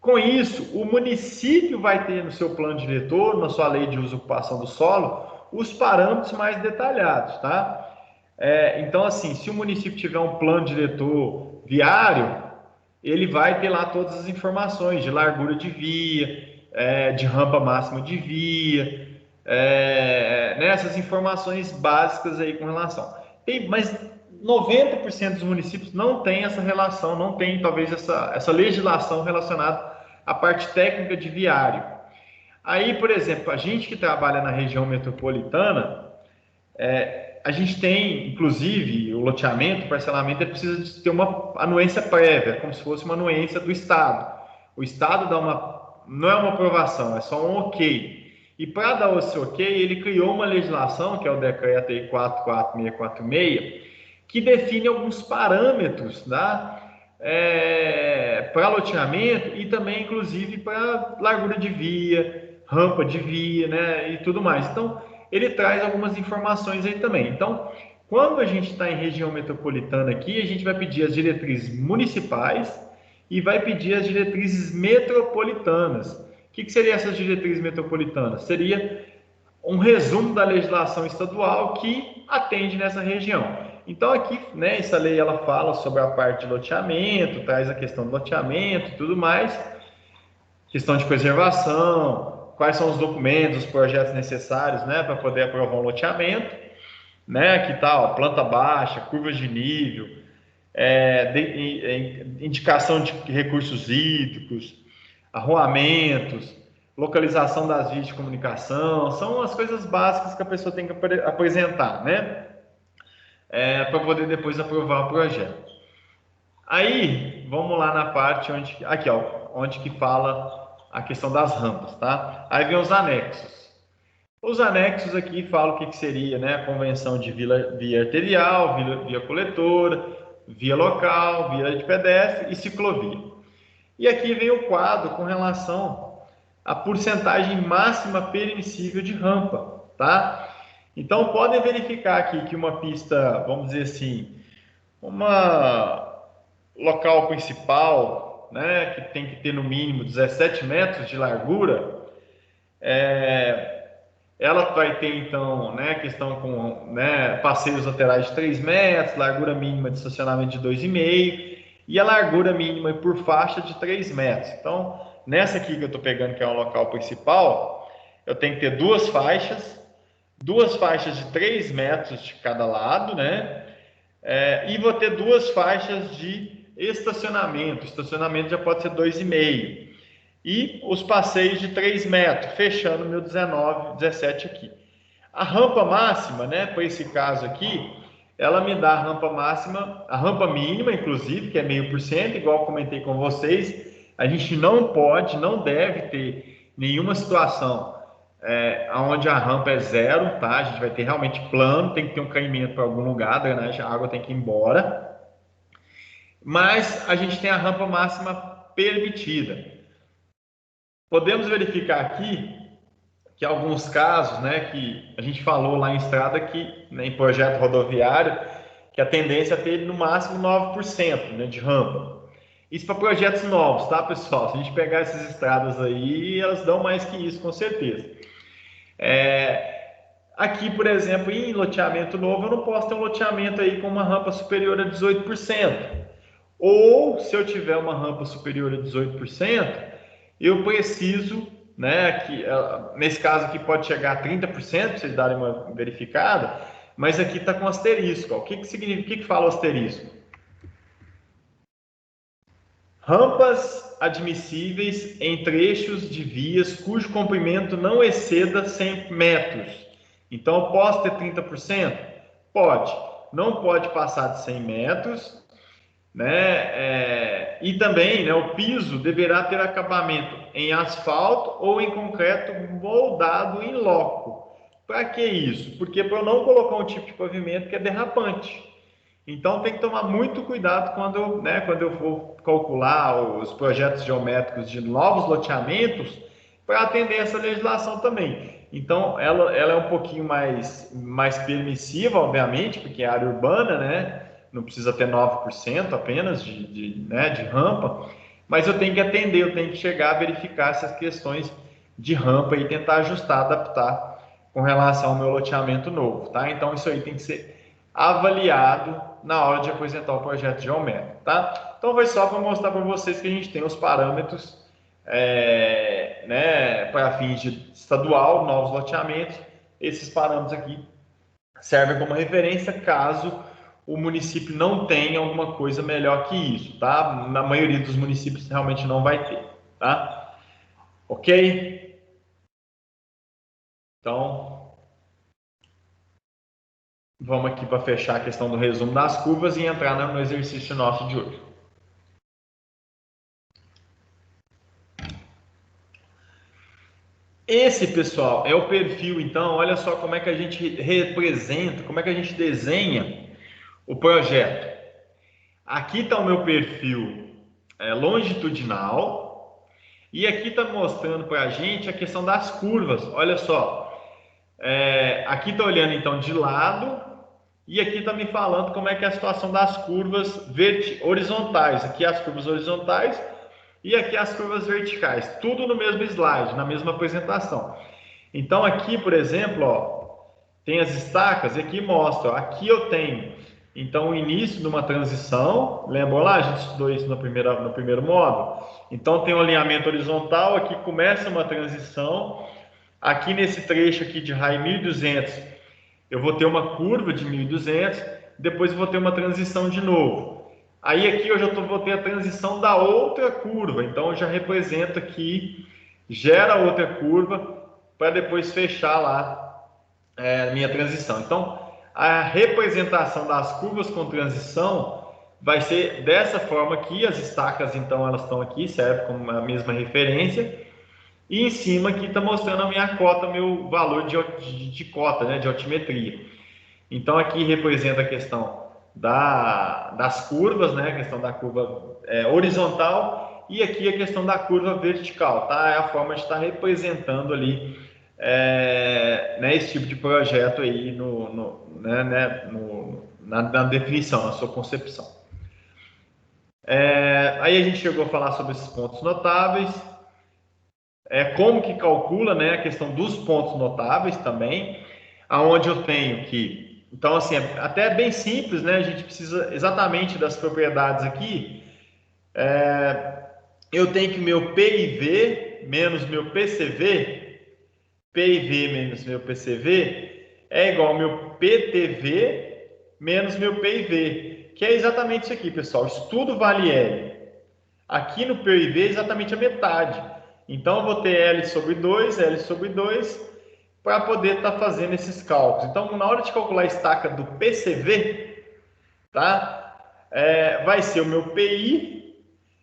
Com isso, o município vai ter no seu plano diretor, na sua lei de uso e ocupação do solo, os parâmetros mais detalhados, tá? Então, assim, se o município tiver um plano diretor viário, ele vai ter lá todas as informações de largura de via, de rampa máxima de via, essas informações básicas aí com relação. Mas 90% dos municípios não tem essa relação, não tem talvez essa legislação relacionada à parte técnica de viário. Aí, por exemplo, a gente que trabalha na região metropolitana, a gente tem, inclusive, o loteamento, o parcelamento, ele precisa de ter uma anuência prévia, como se fosse uma anuência do Estado. O Estado não é uma aprovação, é só um ok. E para dar esse ok, ele criou uma legislação, que é o decreto aí 44646, que define alguns parâmetros, tá? Para loteamento e também, inclusive, para largura de via, rampa de via, né? E tudo mais. Então, ele traz algumas informações aí também. Então, quando a gente está em região metropolitana aqui, a gente vai pedir as diretrizes municipais e vai pedir as diretrizes metropolitanas. O que seriam essas diretrizes metropolitanas? Seria um resumo da legislação estadual que atende nessa região. Então aqui, né, essa lei ela fala sobre a parte de loteamento, traz a questão do loteamento e tudo mais, questão de preservação, quais são os documentos, os projetos necessários, né, para poder aprovar um loteamento, né, aqui tá, ó, planta baixa, curvas de nível, indicação de recursos hídricos, arruamentos, localização das vias de comunicação, são as coisas básicas que a pessoa tem que apresentar, né? Para poder depois aprovar o projeto. Aí, vamos lá na parte onde que fala a questão das rampas, tá? Aí vem os anexos. Os anexos aqui falam o que seria, né? A convenção de via arterial, via coletora, via local, via de pedestre e ciclovia. E aqui vem o quadro com relação à porcentagem máxima permissível de rampa, tá? Então, podem verificar aqui que uma pista, vamos dizer assim, uma local principal, né, que tem que ter no mínimo 17 metros de largura, ela vai ter, então, né, questão com, né, passeios laterais de 3 metros, largura mínima de estacionamento de 2,5 e a largura mínima por faixa de 3 metros. Então, nessa aqui que eu estou pegando, que é um local principal, eu tenho que ter duas faixas de 3 metros de cada lado, né? E vou ter duas faixas de estacionamento. Estacionamento já pode ser 2,5. E os passeios de 3 metros, fechando meu 19, 17 aqui. A rampa máxima, né, para esse caso aqui, ela me dá a rampa máxima, a rampa mínima, inclusive, que é 0,5%, igual comentei com vocês. A gente não deve ter nenhuma situação onde a rampa é zero, tá? A gente vai ter realmente plano, tem que ter um caimento para algum lugar, a drenagem, a água tem que ir embora. Mas a gente tem a rampa máxima permitida. Podemos verificar aqui que alguns casos, né, que a gente falou lá em estrada, que, né, em projeto rodoviário, que a tendência é ter no máximo 9%, né, de rampa. Isso para projetos novos, tá, pessoal? Se a gente pegar essas estradas aí, elas dão mais que isso, com certeza. Aqui, por exemplo, em loteamento novo, eu não posso ter um loteamento aí com uma rampa superior a 18%. Ou, se eu tiver uma rampa superior a 18%, eu preciso, né, nesse caso aqui pode chegar a 30%, para vocês darem uma verificada, mas aqui está com asterisco. Ó. O que significa? O que fala o asterisco? Rampas admissíveis em trechos de vias cujo comprimento não exceda 100 metros. Então, eu posso ter 30%? Pode. Não pode passar de 100 metros, né? E também, né, o piso deverá ter acabamento em asfalto ou em concreto moldado em loco. Para que isso? Porque para eu não colocar um tipo de pavimento que é derrapante. Então tem que tomar muito cuidado quando eu for calcular os projetos geométricos de novos loteamentos para atender essa legislação também. Então ela é um pouquinho mais permissiva, obviamente, porque é área urbana, né? Não precisa ter 9% apenas de rampa, mas eu tenho que atender, eu tenho que chegar a verificar essas questões de rampa e tentar ajustar, adaptar com relação ao meu loteamento novo, tá? Então isso aí tem que ser avaliado na hora de apresentar o projeto geométrico, tá? Então foi só para mostrar para vocês que a gente tem os parâmetros né, para fins de estadual, novos loteamentos. Esses parâmetros aqui servem como referência caso o município não tenha alguma coisa melhor que isso, tá? Na maioria dos municípios realmente não vai ter, tá? Ok? Então, vamos aqui para fechar a questão do resumo das curvas e entrar no exercício nosso de hoje. Esse, pessoal, é o perfil, então, olha só como é que a gente representa, como é que a gente desenha o projeto. Aqui está o meu perfil longitudinal e aqui está mostrando para a gente a questão das curvas. Olha só, aqui está olhando então de lado e aqui está me falando como é que é a situação das curvas horizontais. Aqui as curvas horizontais e aqui as curvas verticais. Tudo no mesmo slide, na mesma apresentação. Então aqui, por exemplo, ó, tem as estacas e aqui mostra, ó, aqui eu tenho então o início de uma transição, lembra lá, a gente estudou isso no primeiro módulo? Então tem um alinhamento horizontal, aqui começa uma transição, aqui nesse trecho aqui de raio 1200, eu vou ter uma curva de 1200, depois eu vou ter uma transição de novo. Aí aqui eu já vou ter a transição da outra curva, então eu já represento aqui, gera outra curva, para depois fechar lá a minha transição. Então, a representação das curvas com transição vai ser dessa forma aqui, as estacas então elas estão aqui, serve como a mesma referência, e em cima aqui está mostrando a minha cota, meu valor de cota, né, de altimetria. Então aqui representa a questão das curvas, né, a questão da curva horizontal, e aqui a questão da curva vertical, tá? É a forma de estar representando ali né, esse tipo de projeto aí na definição, na sua concepção. Aí a gente chegou a falar sobre esses pontos notáveis, como que calcula, né, a questão dos pontos notáveis também, aonde eu tenho que, então assim, até bem simples, né, a gente precisa exatamente das propriedades aqui, eu tenho que meu PIV menos meu PCV, PIV menos meu PCV é igual ao meu PTV menos meu PIV, que é exatamente isso aqui, pessoal. Isso tudo vale L. Aqui no PIV é exatamente a metade. Então, eu vou ter L sobre 2, para poder estar fazendo esses cálculos. Então, na hora de calcular a estaca do PCV, tá? Vai ser o meu PI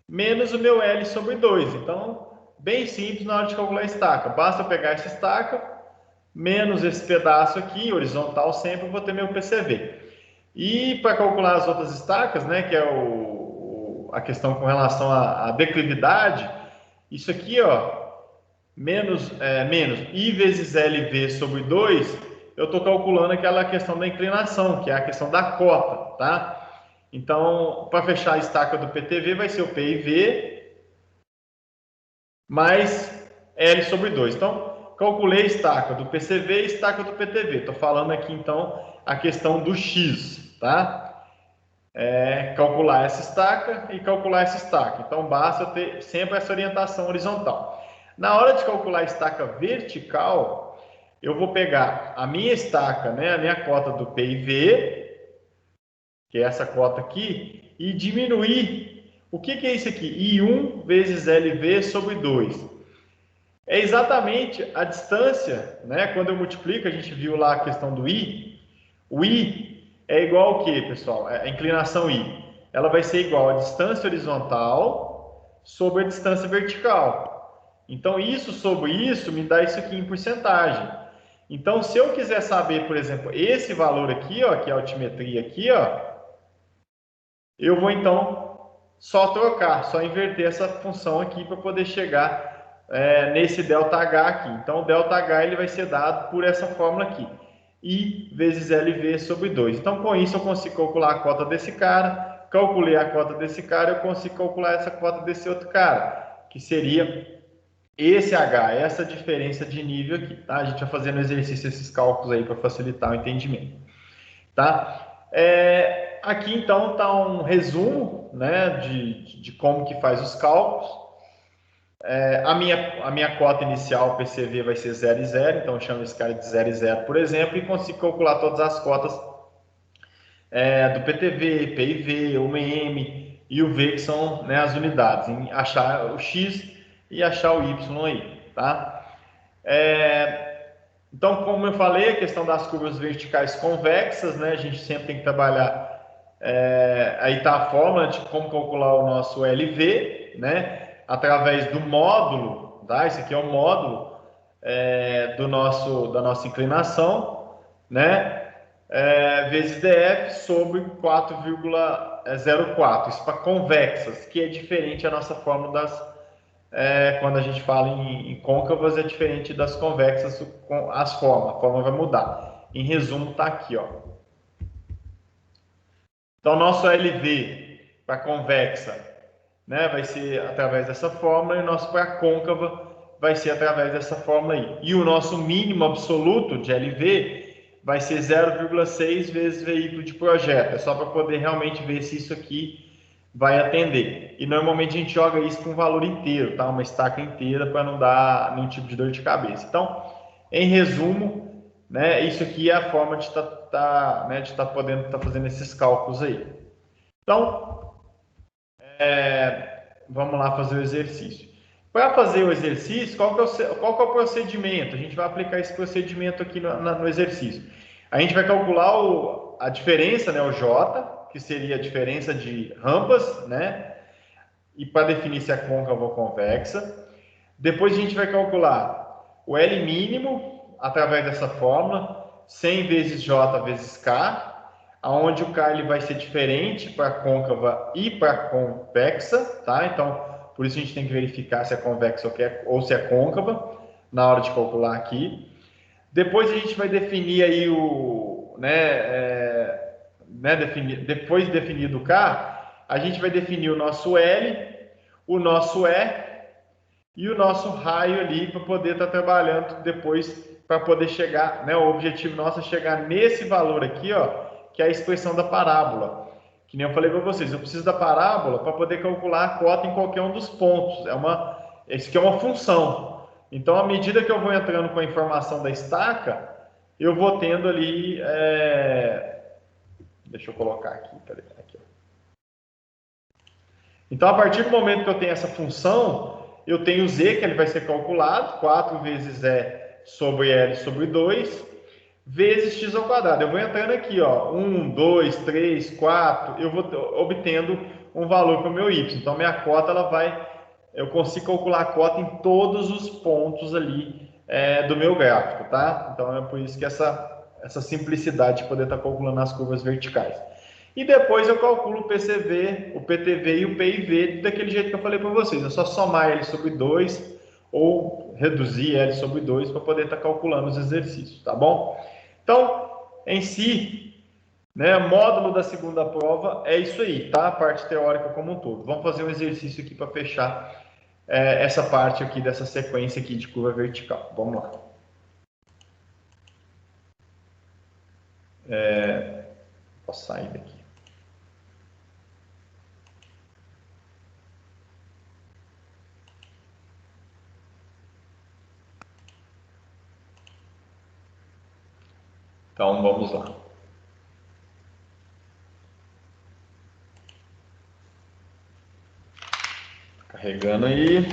menos o meu L sobre 2. Então, bem simples na hora de calcular a estaca. Basta eu pegar essa estaca, menos esse pedaço aqui, horizontal sempre, eu vou ter meu PCV. E para calcular as outras estacas, né, que é a questão com relação à declividade, isso aqui, ó, menos I vezes LV sobre 2, eu estou calculando aquela questão da inclinação, que é a questão da cota, tá? Então, para fechar a estaca do PTV, vai ser o PIV mais L sobre 2. Então, calculei a estaca do PCV e estaca do PTV. Estou falando aqui, então, a questão do X, tá? Calcular essa estaca e calcular essa estaca. Então, basta ter sempre essa orientação horizontal. Na hora de calcular a estaca vertical, eu vou pegar a minha estaca, né, a minha cota do PIV, que é essa cota aqui, e diminuir. O que é isso aqui? I1 vezes LV sobre 2. É exatamente a distância, né? Quando eu multiplico, a gente viu lá a questão do I. O I é igual ao que, pessoal? A inclinação I. Ela vai ser igual à distância horizontal sobre a distância vertical. Então, isso sobre isso me dá isso aqui em porcentagem. Então, se eu quiser saber, por exemplo, esse valor aqui, ó, que é a altimetria aqui, ó, eu vou então só trocar, só inverter essa função aqui para poder chegar nesse ΔH aqui. Então o ΔH ele vai ser dado por essa fórmula aqui, I vezes LV sobre 2. Então com isso eu consigo calcular a cota desse cara, calculei a cota desse cara, eu consigo calcular essa cota desse outro cara, que seria esse H, essa diferença de nível aqui, tá? A gente vai fazendo exercício esses cálculos aí para facilitar o entendimento, tá? Aqui então está um resumo, né, de como que faz os cálculos. A minha cota inicial PCV vai ser 0 e 0, então eu chamo esse cara de 0 e 0, por exemplo, e consigo calcular todas as cotas do PTV, PIV, UMM e o V, que são, né, as unidades, em achar o X e achar o Y aí, tá? Então, como eu falei, a questão das curvas verticais convexas, né, a gente sempre tem que trabalhar, aí está a fórmula de como calcular o nosso LV, né, através do módulo, tá? Esse aqui é o módulo da nossa inclinação, né, vezes DF sobre 4,04, isso para convexas, que é diferente a nossa fórmula das quando a gente fala em côncavas, é diferente das convexas, a forma vai mudar. Em resumo, está aqui, ó. Então, nosso LV para convexa, né, vai ser através dessa fórmula, e o nosso para côncava vai ser através dessa fórmula aí. E o nosso mínimo absoluto de LV vai ser 0,6 vezes veículo de projeto. É só para poder realmente ver se isso aqui vai atender. E normalmente a gente joga isso com um valor inteiro, tá? Uma estaca inteira para não dar nenhum tipo de dor de cabeça. Então, em resumo, né, isso aqui é a forma de estar podendo estar fazendo esses cálculos aí. Então, vamos lá fazer o exercício. Para fazer o exercício, qual que é o procedimento? A gente vai aplicar esse procedimento aqui no exercício. A gente vai calcular a diferença, né, o J, que seria a diferença de rampas, né? E para definir se é côncava ou convexa. Depois a gente vai calcular o L mínimo através dessa fórmula, 100 vezes J vezes K, aonde o K ele vai ser diferente para côncava e para convexa, tá? Então, por isso a gente tem que verificar se é convexa ou se é côncava na hora de calcular aqui. Depois a gente vai definir aí depois de definido o K, a gente vai definir o nosso L, o nosso E e o nosso raio ali para poder estar trabalhando depois, para poder chegar, né? O objetivo nosso é chegar nesse valor aqui, ó, que é a expressão da parábola. Que nem eu falei para vocês, eu preciso da parábola para poder calcular a cota em qualquer um dos pontos. Isso aqui é uma função. Então, à medida que eu vou entrando com a informação da estaca, eu vou tendo ali... Deixa eu colocar aqui, peraí, aqui. Então, a partir do momento que eu tenho essa função, eu tenho Z, que ele vai ser calculado, 4 vezes E sobre L sobre 2, vezes X ao quadrado. Eu vou entrando aqui, ó, 1, 2, 3, 4, eu vou obtendo um valor para o meu Y. Então, minha cota, eu consigo calcular a cota em todos os pontos ali do meu gráfico, tá? Então, é por isso que essa simplicidade de poder estar calculando as curvas verticais. E depois eu calculo o PCV, o PTV e o PIV daquele jeito que eu falei para vocês. É só somar L sobre 2 ou reduzir L sobre 2 para poder estar calculando os exercícios, tá bom? Então, em si, né, módulo da segunda prova é isso aí, tá? A parte teórica como um todo. Vamos fazer um exercício aqui para fechar essa parte aqui dessa sequência aqui de curva vertical. Vamos lá. Posso sair daqui. Então, vamos lá. Carregando aí.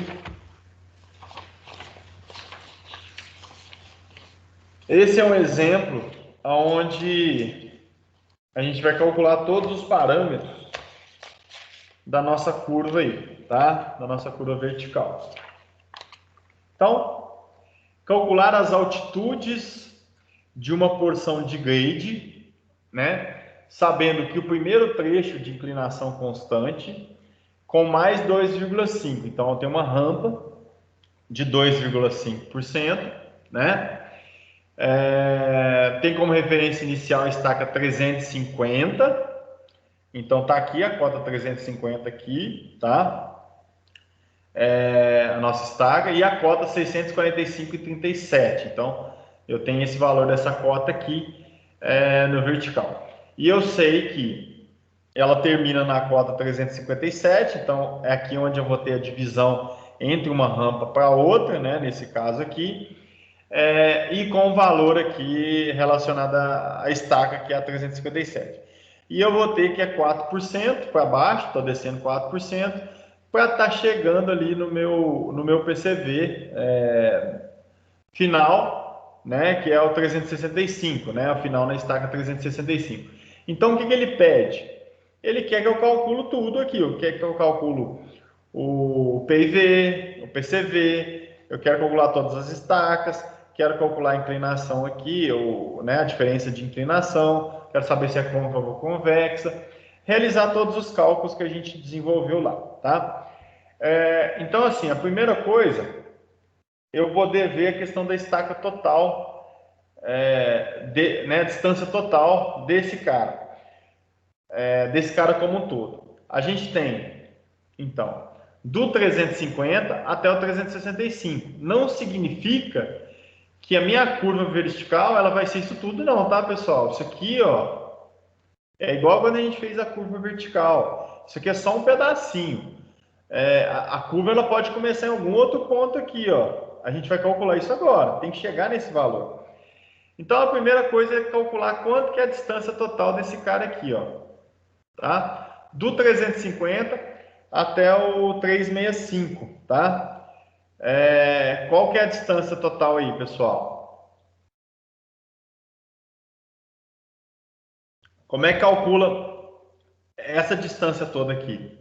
Esse é um exemplo onde a gente vai calcular todos os parâmetros da nossa curva aí, tá? Da nossa curva vertical. Então, calcular as altitudes de uma porção de grade, né? sabendo que o primeiro trecho de inclinação constante com mais 2,5. Então, eu tenho uma rampa de 2,5%, né? Tem como referência inicial a estaca 350. Então, tá aqui a cota 350 aqui, tá? A nossa estaca e a cota 645,37. Então, eu tenho esse valor dessa cota aqui no vertical. E eu sei que ela termina na cota 357, então é aqui onde eu vou ter a divisão entre uma rampa para outra, né, nesse caso aqui, e com o valor aqui relacionado à estaca, que é a 357. E eu vou ter que é 4% para baixo, estou descendo 4%, para estar chegando ali no meu PCV final, né, que é o 365, né, o final na estaca 365. Então, o que ele pede? Ele quer que eu calculo tudo aqui, quer que eu calculo o PIV, o PCV, eu quero calcular todas as estacas, quero calcular a inclinação aqui, né, a diferença de inclinação, quero saber se é côncava ou convexa, realizar todos os cálculos que a gente desenvolveu lá, tá? Então, assim, a primeira coisa, eu vou ver a questão da estaca total, né, a distância total desse cara como um todo. A gente tem, então, do 350 até o 365. Não significa que a minha curva vertical ela vai ser isso tudo, não, tá, pessoal? Isso aqui, ó, é igual quando a gente fez a curva vertical. Isso aqui é só um pedacinho. A curva ela pode começar em algum outro ponto aqui, ó. A gente vai calcular isso agora. Tem que chegar nesse valor. Então, a primeira coisa é calcular quanto que é a distância total desse cara aqui, ó. Tá? Do 350 até o 365, tá? Qual que é a distância total aí, pessoal? Como é que calcula essa distância toda aqui?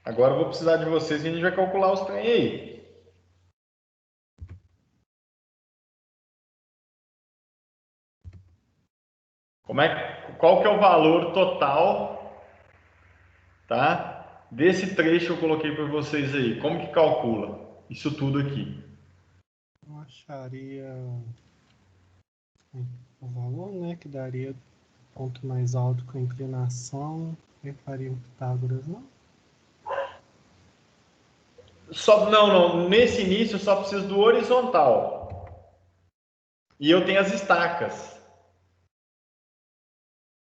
Agora eu vou precisar de vocês e a gente vai calcular os trem aí. Qual que é o valor total, tá? Desse trecho que eu coloquei para vocês aí. Como que calcula isso tudo aqui? Eu acharia o valor, né, que daria ponto mais alto com a inclinação. Eu faria um Pitágoras, não? Não. Nesse início eu só preciso do horizontal. E eu tenho as estacas.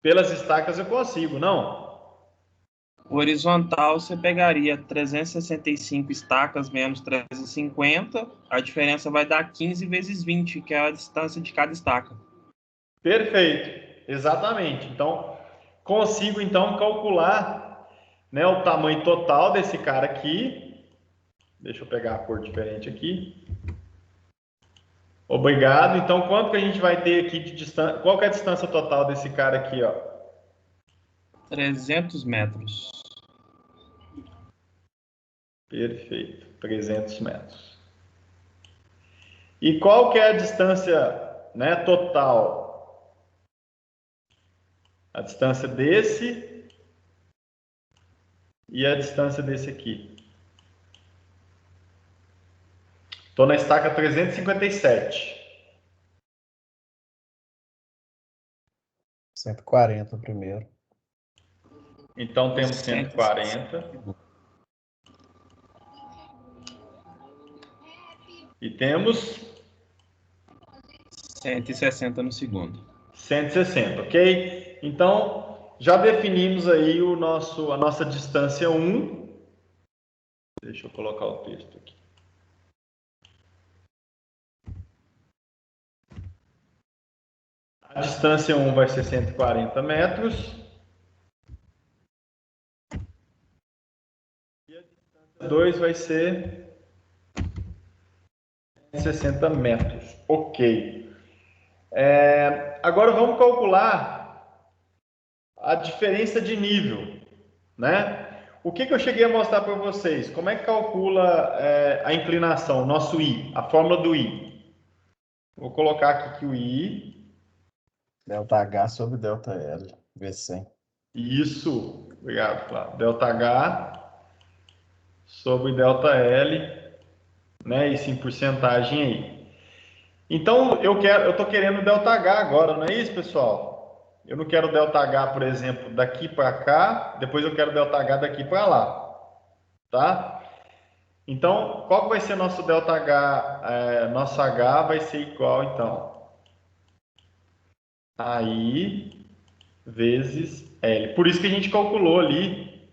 Pelas estacas eu consigo, não? O horizontal você pegaria 365 estacas menos 350, a diferença vai dar 15 vezes 20, que é a distância de cada estaca. Perfeito, exatamente. Então, consigo então calcular, né, o tamanho total desse cara aqui. Deixa eu pegar a cor diferente aqui. Obrigado. Então, quanto que a gente vai ter aqui de distância? Qual que é a distância total desse cara aqui, ó? 300 metros. Perfeito, 300 metros. E qual que é a distância, né, total? A distância desse e a distância desse aqui. Estou na estaca 357. 140 primeiro. Então temos 140. E temos 160 no segundo. 160, ok? Então, já definimos aí a nossa distância 1. Deixa eu colocar o texto aqui. A distância 1 vai ser 140 metros. E a distância 2 vai ser 60 metros. Ok. Agora vamos calcular a diferença de nível, né? O que eu cheguei a mostrar para vocês? Como é que calcula a inclinação, nosso I, a fórmula do I? Vou colocar aqui que o I... ΔH sobre ΔL, V100. Isso, obrigado, Flávio. ΔH sobre ΔL, né? Isso em porcentagem aí. Então, eu estou querendo ΔH agora, não é isso, pessoal? Eu não quero ΔH, por exemplo, daqui para cá, depois eu quero ΔH daqui para lá, tá? Então, qual que vai ser nosso ΔH? Nosso H vai ser igual, então, a I vezes L. Por isso que a gente calculou ali,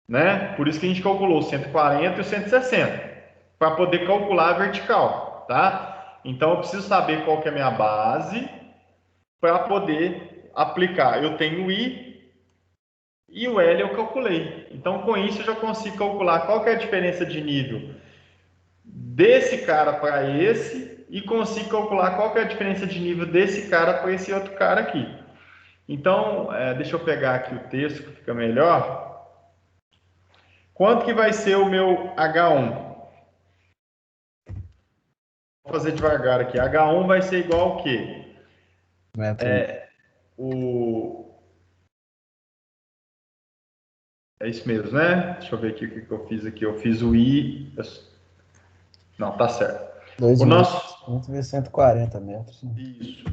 né? Por isso que a gente calculou o 140 e o 160, para poder calcular a vertical, tá? Então, eu preciso saber qual que é a minha base para poder aplicar. Eu tenho o I e o L eu calculei. Então, com isso, eu já consigo calcular qual que é a diferença de nível desse cara para esse e consigo calcular qual que é a diferença de nível desse cara para esse outro cara aqui. Então, deixa eu pegar aqui o texto que fica melhor. Quanto que vai ser o meu H1? Vou fazer devagar aqui. H1 vai ser igual ao quê? É isso mesmo, né? Deixa eu ver aqui o que eu fiz aqui. Eu fiz o I... Não, tá certo. 2,5 O nosso... vezes 140 metros. Isso.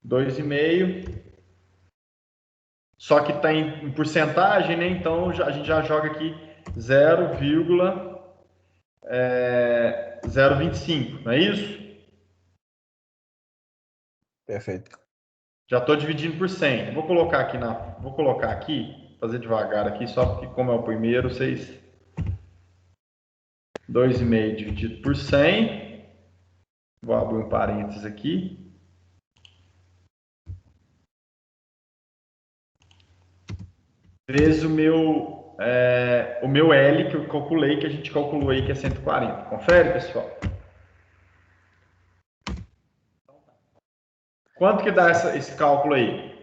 2,5. Só que está em porcentagem, né? Então a gente já joga aqui 0,025, não é isso? Perfeito. Já estou dividindo por 100. Vou colocar aqui, fazer devagar aqui, só porque como é o primeiro, vocês... 2,5 dividido por 100. Vou abrir um parênteses aqui. Vezes o meu L, que eu calculei, que a gente calculou aí, que é 140. Confere, pessoal? Quanto que dá esse cálculo aí?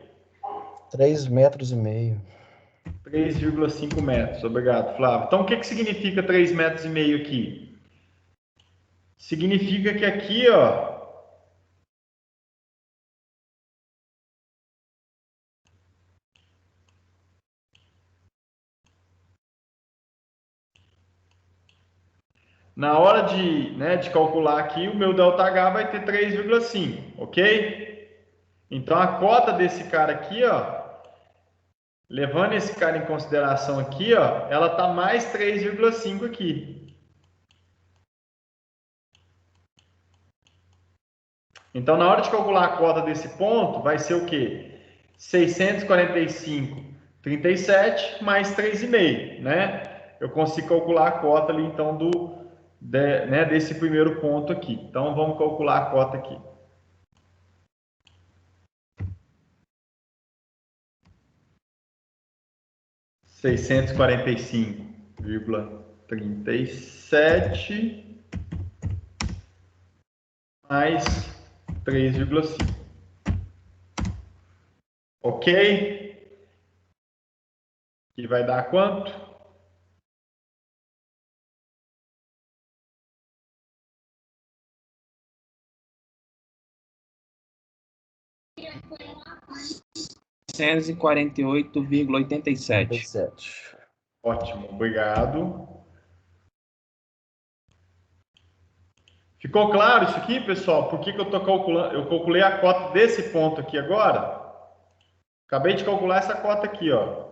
3,5 metros. 3,5 metros. Obrigado, Flávio. Então, o que significa 3,5 metros aqui? Significa que aqui, ó, na hora de calcular aqui, o meu ΔH vai ter 3,5, ok? Então, a cota desse cara aqui, ó, levando esse cara em consideração aqui, ó, ela tá mais 3,5 aqui. Então, na hora de calcular a cota desse ponto, vai ser o quê? 645,37 mais 3,5, né? Eu consigo calcular a cota ali, então, desse primeiro ponto aqui. Então, vamos calcular a cota aqui. (645,37) mais 3,5. Ok? Que vai dar quanto? R$148,87. Ótimo, obrigado. Ficou claro isso aqui, pessoal? Por que eu estou calculando? Eu calculei a cota desse ponto aqui agora. Acabei de calcular essa cota aqui, ó.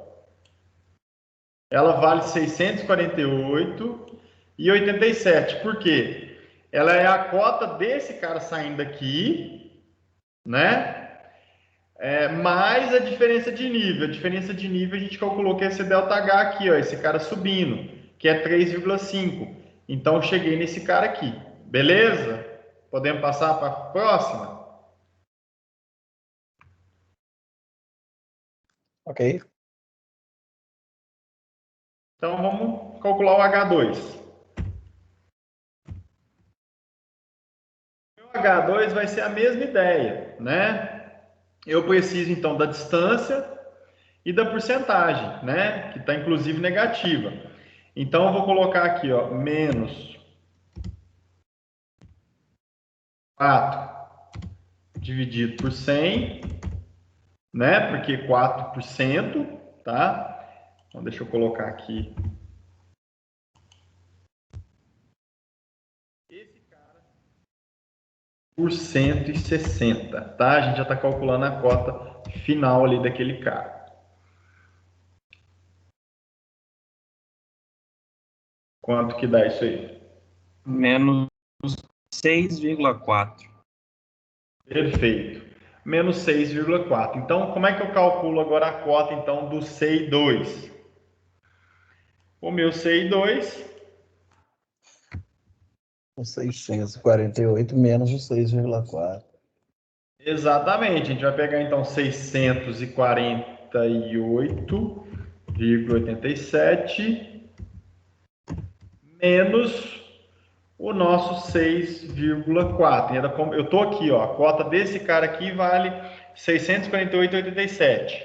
Ela vale 648,87. Por quê? Ela é a cota desse cara saindo daqui, né? Mais a diferença de nível. A diferença de nível a gente calculou que é esse ΔH aqui, ó, esse cara subindo, que é 3,5. Então, eu cheguei nesse cara aqui. Beleza? Podemos passar para a próxima? Ok. Então, vamos calcular o H2. O H2 vai ser a mesma ideia, né? Eu preciso, então, da distância e da porcentagem, né? Que está inclusive negativa. Então, eu vou colocar aqui, ó, menos 4 dividido por 100, né? Porque 4%, tá? Então, deixa eu colocar aqui. Esse cara por 160, tá? A gente já está calculando a cota final ali daquele cara. Quanto que dá isso aí? Menos 6,4. Perfeito. Menos 6,4. Então, como é que eu calculo agora a cota então do CI2? O meu CI2 O 648 menos o 6,4. exatamente, a gente vai pegar então 648,87 menos o nosso 6,4. Eu estou aqui, ó, a cota desse cara aqui vale 648,87.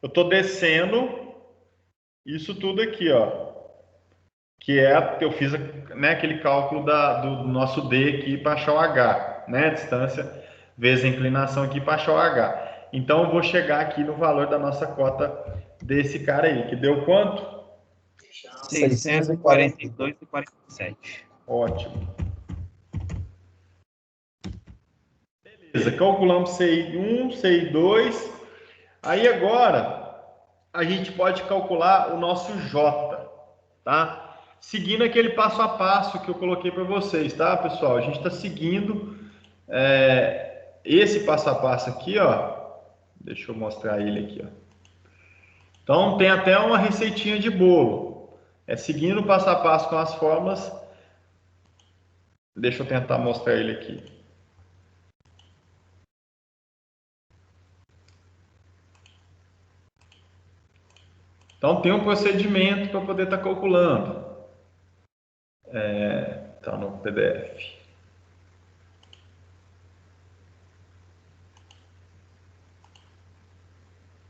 Eu estou descendo isso tudo aqui, ó, que é, eu fiz, né, aquele cálculo do nosso D aqui para achar o H, né, a distância vezes a inclinação aqui para achar o H. Então, eu vou chegar aqui no valor da nossa cota desse cara aí, que deu quanto? 642,47. Ótimo. Beleza, calculamos CI1, CI2. Aí agora, a gente pode calcular o nosso J, tá? Seguindo aquele passo a passo que eu coloquei para vocês, tá, pessoal? A gente está seguindo esse passo a passo aqui, ó. Deixa eu mostrar ele aqui, ó. Então, tem até uma receitinha de bolo. É seguindo o passo a passo com as fórmulas. Deixa eu tentar mostrar ele aqui. Então, tem um procedimento para poder estar calculando. Tá no PDF.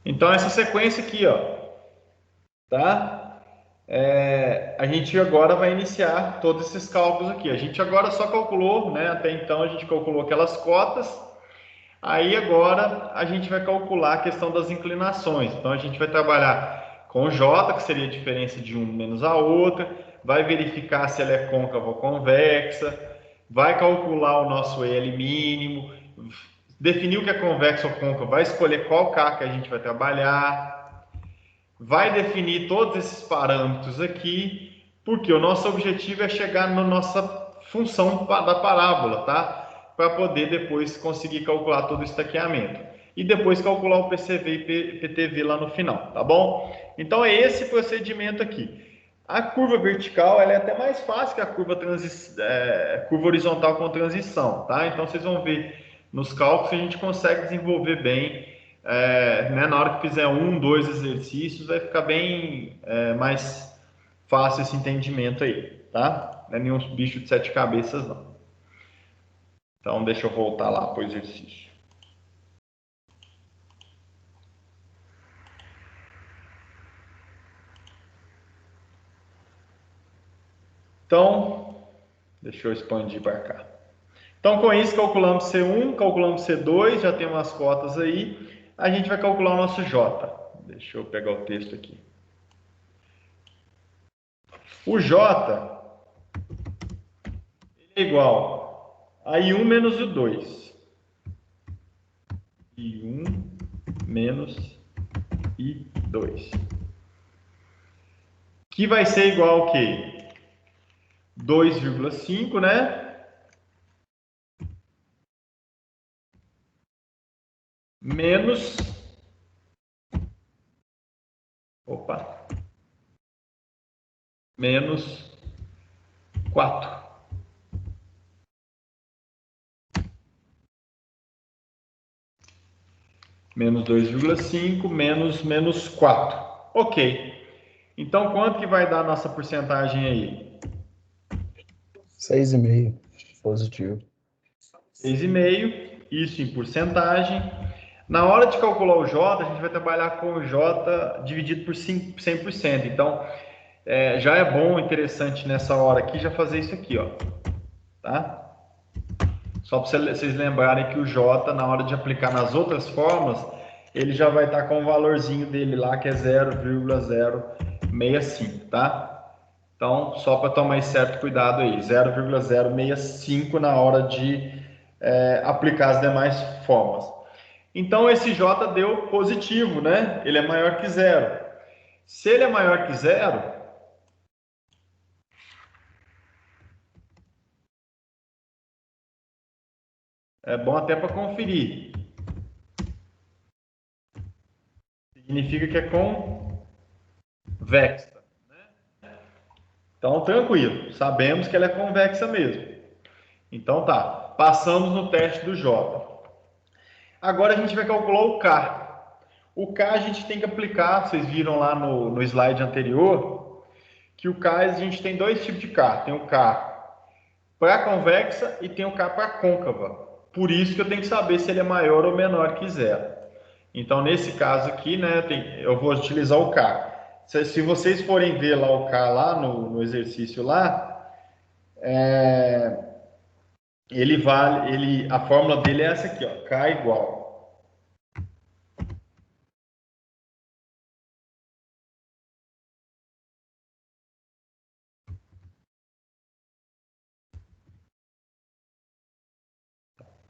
Então, essa sequência aqui, ó, tá? A gente agora vai iniciar todos esses cálculos aqui. A gente agora só calculou, né? Até então a gente calculou aquelas cotas. Aí agora a gente vai calcular a questão das inclinações. Então a gente vai trabalhar com J, que seria a diferença de um menos a outra, vai verificar se ela é côncava ou convexa, vai calcular o nosso L mínimo, definir o que é convexo ou côncavo, vai escolher qual K que a gente vai trabalhar, vai definir todos esses parâmetros aqui, porque o nosso objetivo é chegar na nossa função da parábola, tá? Para poder depois conseguir calcular todo o estaqueamento. E depois calcular o PCV e PTV lá no final, tá bom? Então é esse procedimento aqui. A curva vertical ela é até mais fácil que a curva horizontal com transição, tá? Então vocês vão ver nos cálculos que a gente consegue desenvolver bem, né? Na hora que fizer 1, 2 exercícios, vai ficar bem mais fácil esse entendimento aí, tá? Não é nenhum bicho de 7 cabeças, não. Então, deixa eu voltar lá para o exercício. Então, deixa eu expandir para cá. Então, com isso, calculamos C1, calculamos C2, já tem umas cotas aí. A gente vai calcular o nosso J. Deixa eu pegar o texto aqui. O J é igual a I1 menos o 2. I1 menos I2. Que vai ser igual ao quê? 2,5, né? Menos... Opa! Menos 4. Menos 2,5 menos 4. Ok. Então, quanto que vai dar a nossa porcentagem aí? 6,5 positivo. 6,5. Isso em porcentagem. Na hora de calcular o J, a gente vai trabalhar com o J dividido por 100%. Então, já é bom, interessante nessa hora aqui, já fazer isso aqui, ó. Tá? Só para vocês lembrarem que o J, na hora de aplicar nas outras formas, ele já vai estar com o valorzinho dele lá, que é 0,065, tá? Então, só para tomar esse certo cuidado aí, 0,065 na hora de aplicar as demais formas. Então, esse J deu positivo, né? Ele é maior que zero. Se ele é maior que zero, é bom até para conferir. Significa que é convexa. Então, tranquilo. Sabemos que ela é convexa mesmo. Então, tá. Passamos no teste do J. Agora a gente vai calcular o K. O K a gente tem que aplicar, vocês viram lá no slide anterior, que o K a gente tem dois tipos de K. Tem o K para convexa e tem o K para côncava. Por isso que eu tenho que saber se ele é maior ou menor que zero. Então, nesse caso aqui, né, eu vou utilizar o K. Se vocês forem ver lá o K lá no exercício lá, a fórmula dele é essa aqui, ó, K igual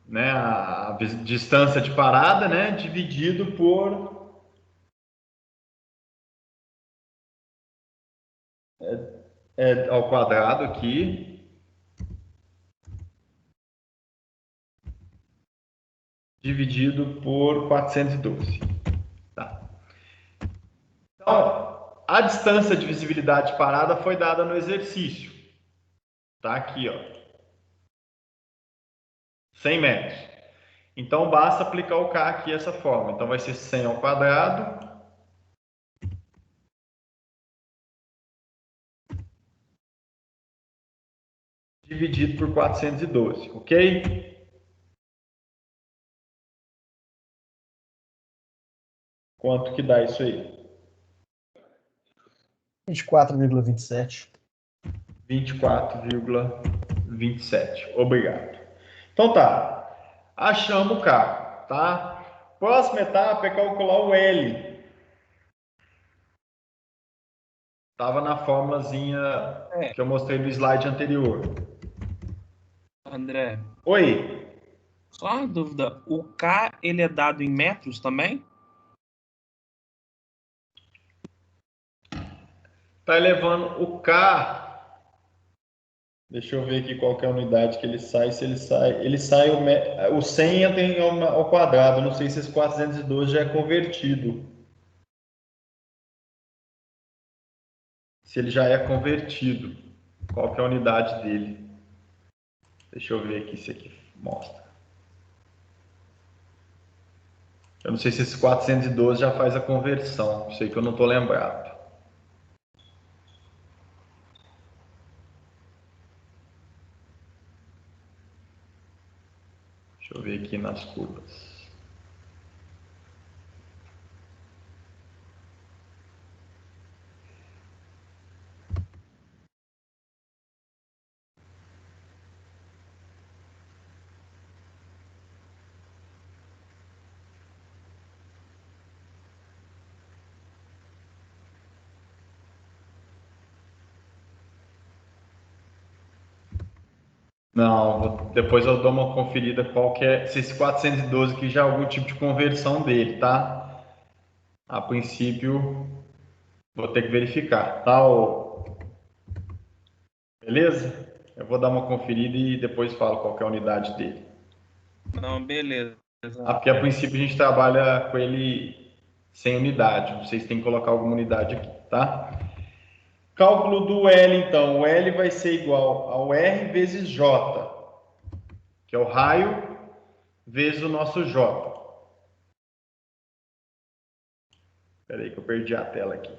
né, a distância de parada, né, dividido por ao quadrado aqui, dividido por 412. Tá. Então, a distância de visibilidade de parada foi dada no exercício. Tá aqui, ó. 100 metros. Então, basta aplicar o K aqui dessa forma. Então, vai ser 100 ao quadrado dividido por 412, ok? Quanto que dá isso aí? 24,27. 24,27. Obrigado. Então tá. Achamos o K, tá? Próxima etapa é calcular o L. Estava na formulazinha que eu mostrei no slide anterior. André, Oi. só uma dúvida. O K, ele é dado em metros também? Tá elevando o K. Deixa eu ver aqui qual que é a unidade que ele sai. Se ele sai o 100 entra ao quadrado. Não sei se esse 412 já é convertido. Se ele já é convertido. Qual que é a unidade dele? Deixa eu ver aqui se aqui mostra. Eu não sei se esse 412 já faz a conversão. Sei que eu não estou lembrado. Deixa eu ver aqui nas curvas. Não, depois eu dou uma conferida qual que é, se esse 412 aqui já é algum tipo de conversão dele, tá? A princípio, vou ter que verificar, tá? Beleza? Eu vou dar uma conferida e depois falo qual que é a unidade dele. Não, beleza. Porque a princípio a gente trabalha com ele sem unidade. Vocês têm que colocar alguma unidade aqui, tá? Cálculo do L, então. O L vai ser igual ao R vezes J, que é o raio vezes o nosso J. Espera aí que eu perdi a tela aqui.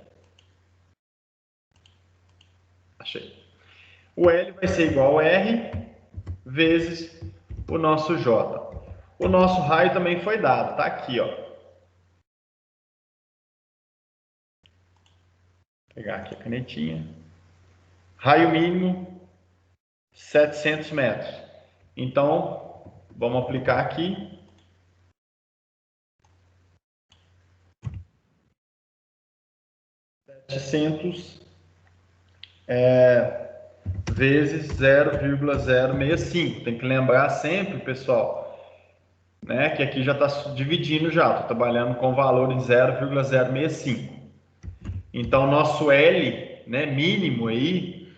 Achei. O L vai ser igual ao R vezes o nosso J. O nosso raio também foi dado, tá aqui, ó. Vou pegar aqui a canetinha. Raio mínimo 700 metros. Então, vamos aplicar aqui. 700 vezes 0,065. Tem que lembrar sempre, pessoal, né, que aqui já está dividindo já. Estou trabalhando com valor em 0,065. Então, nosso L, né, mínimo aí,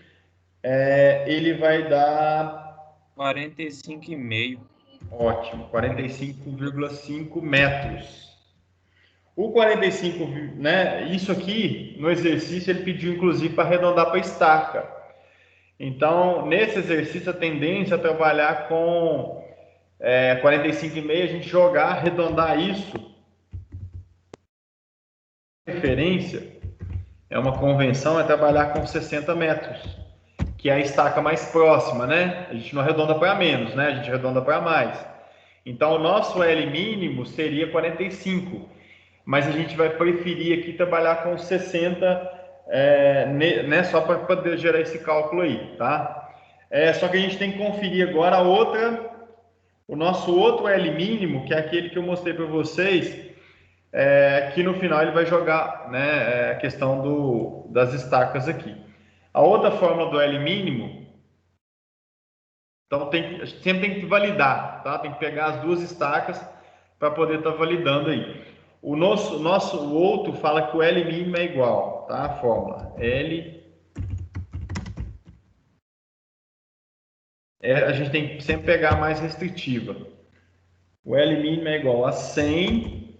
ele vai dar 45,5. ótimo, 45,5 metros. O 45, né, isso aqui no exercício ele pediu inclusive para arredondar para estaca. Então, nesse exercício a tendência é trabalhar com 45,5, a gente jogar, arredondar isso. A referência é uma convenção, é trabalhar com 60 metros, que é a estaca mais próxima, né? A gente não arredonda para menos, né? A gente arredonda para mais. Então, o nosso L mínimo seria 45, mas a gente vai preferir aqui trabalhar com 60, né? Só para poder gerar esse cálculo aí, tá? Só que a gente tem que conferir agora o nosso outro L mínimo, que é aquele que eu mostrei para vocês, que no final ele vai jogar, né, a questão das estacas aqui. A outra fórmula do L mínimo, então sempre tem que validar, tá? Tem que pegar as duas estacas para poder estar validando aí. O outro fala que o L mínimo é igual, tá? A fórmula L a gente tem que sempre pegar a mais restritiva. O L mínimo é igual a 100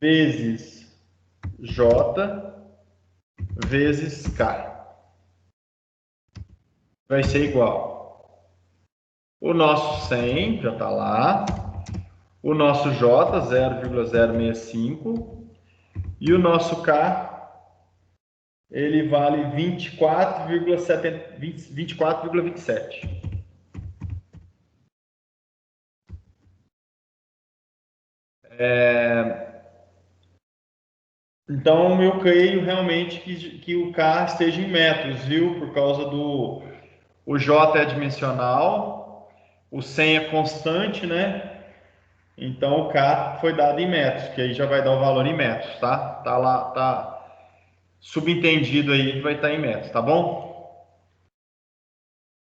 vezes J vezes K. Vai ser igual. O nosso 100 já está lá. O nosso J, 0,065. E o nosso K, ele vale 24,27. Então, eu creio realmente que o K esteja em metros, viu? Por causa o J é dimensional, o 100 é constante, né? Então, o K foi dado em metros, que aí já vai dar o valor em metros, tá? Tá lá, tá subentendido aí que vai estar em metros, tá bom?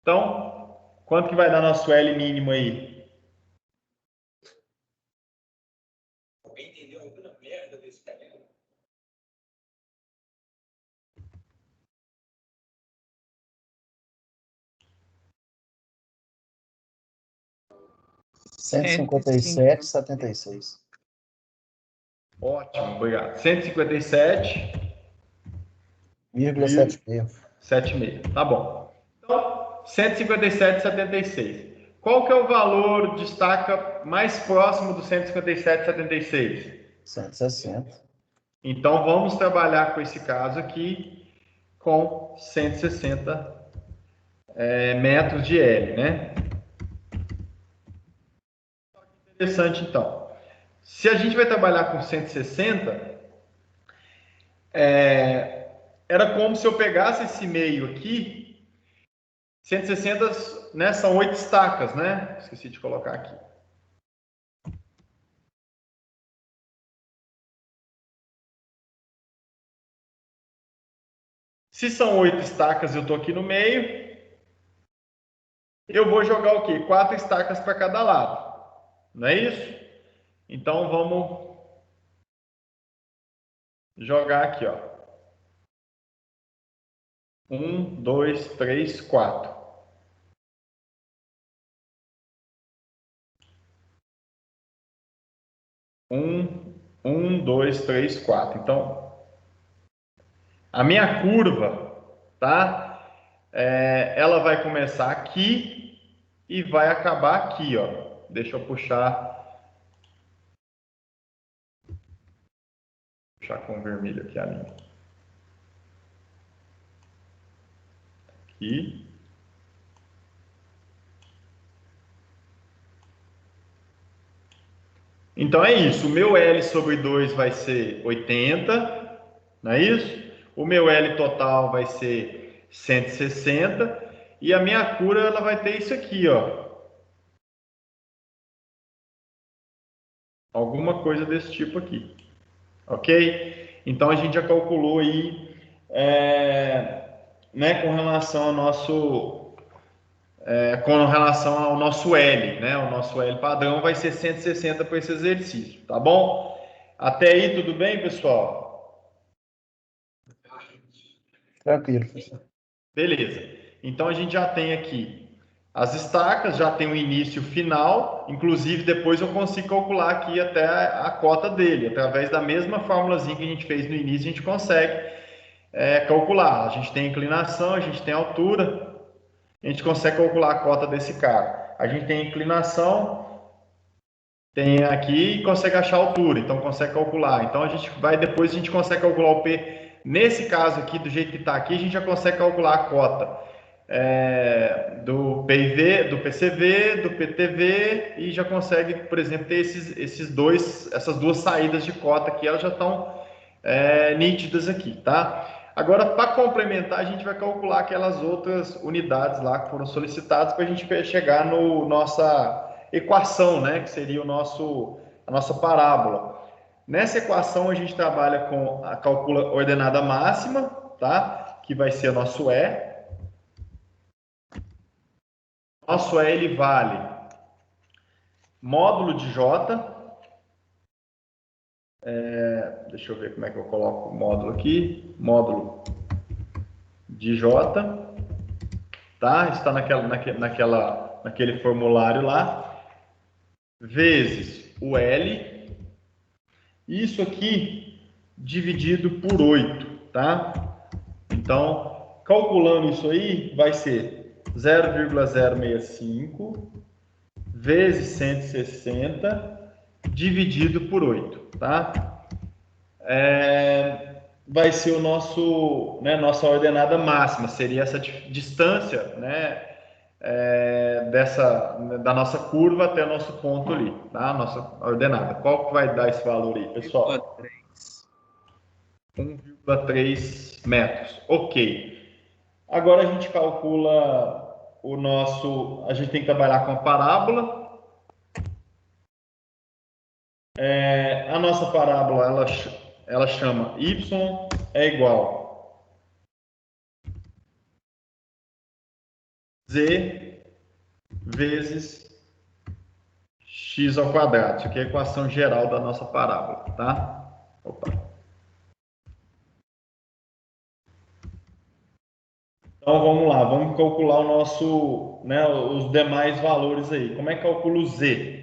Então, quanto que vai dar nosso L mínimo aí? 157,76. Ótimo, obrigado. 157,76. Tá bom. Então, 157,76. Qual que é o valor de estaca mais próximo do 157,76? 160. Então, vamos trabalhar com esse caso aqui com 160 metros de L, né? Interessante, então. Se a gente vai trabalhar com 160, era como se eu pegasse esse meio aqui, 160, né, são 8 estacas, né? Esqueci de colocar aqui. Se são 8 estacas e eu estou aqui no meio, eu vou jogar o quê? 4 estacas para cada lado. Não é isso? Então vamos jogar aqui, ó. 1, 2, 3, 4. Um, dois, três, 4. Então, a minha curva, tá? Ela vai começar aqui e vai acabar aqui, ó. Deixa eu puxar com vermelho aqui a linha. Aqui. Então é isso, o meu L sobre 2 vai ser 80, não é isso? O meu L total vai ser 160 e a minha cura ela vai ter isso aqui, ó. Alguma coisa desse tipo aqui, ok? Então a gente já calculou aí, né, com relação ao nosso L, né? O nosso L padrão vai ser 160 para esse exercício, tá bom? Até aí tudo bem, pessoal? Tranquilo, professor. Beleza. Então a gente já tem aqui as estacas, já tem o início e o final, inclusive depois eu consigo calcular aqui até a cota dele, através da mesma formulazinha que a gente fez no início, a gente consegue calcular. A gente tem inclinação, a gente tem altura, a gente consegue calcular a cota desse cara. A gente tem inclinação, tem aqui e consegue achar a altura, então consegue calcular. Então a gente vai, depois a gente consegue calcular o P. Nesse caso aqui, do jeito que está aqui, a gente já consegue calcular a cota do PIV, do PCV, do PTV e já consegue, por exemplo, ter essas duas saídas de cota aqui, elas já estão nítidas aqui, tá? Agora, para complementar, a gente vai calcular aquelas outras unidades lá que foram solicitadas para a gente chegar no nossa equação, né? Que seria a nossa parábola. Nessa equação, a gente trabalha com a calcula ordenada máxima, tá? Que vai ser o nosso E. Nosso E, ele vale módulo de J. Deixa eu ver como é que eu coloco o módulo aqui. Módulo de J. Tá? Está naquele formulário lá. Vezes o L. Isso aqui dividido por 8, tá? Então, calculando isso aí, vai ser 0,065 vezes 160 dividido por 8, tá? Vai ser nossa ordenada máxima, seria essa distância, né, da nossa curva até o nosso ponto ali, tá? Nossa ordenada. Qual que vai dar esse valor aí, pessoal? 1,3 metros. Ok. Agora a gente calcula a gente tem que trabalhar com a parábola. A nossa parábola, ela chama y é igual z vezes x ao quadrado. Isso aqui é a equação geral da nossa parábola, tá? Opa. Então vamos lá, vamos calcular os demais valores aí. Como é que calcula o z?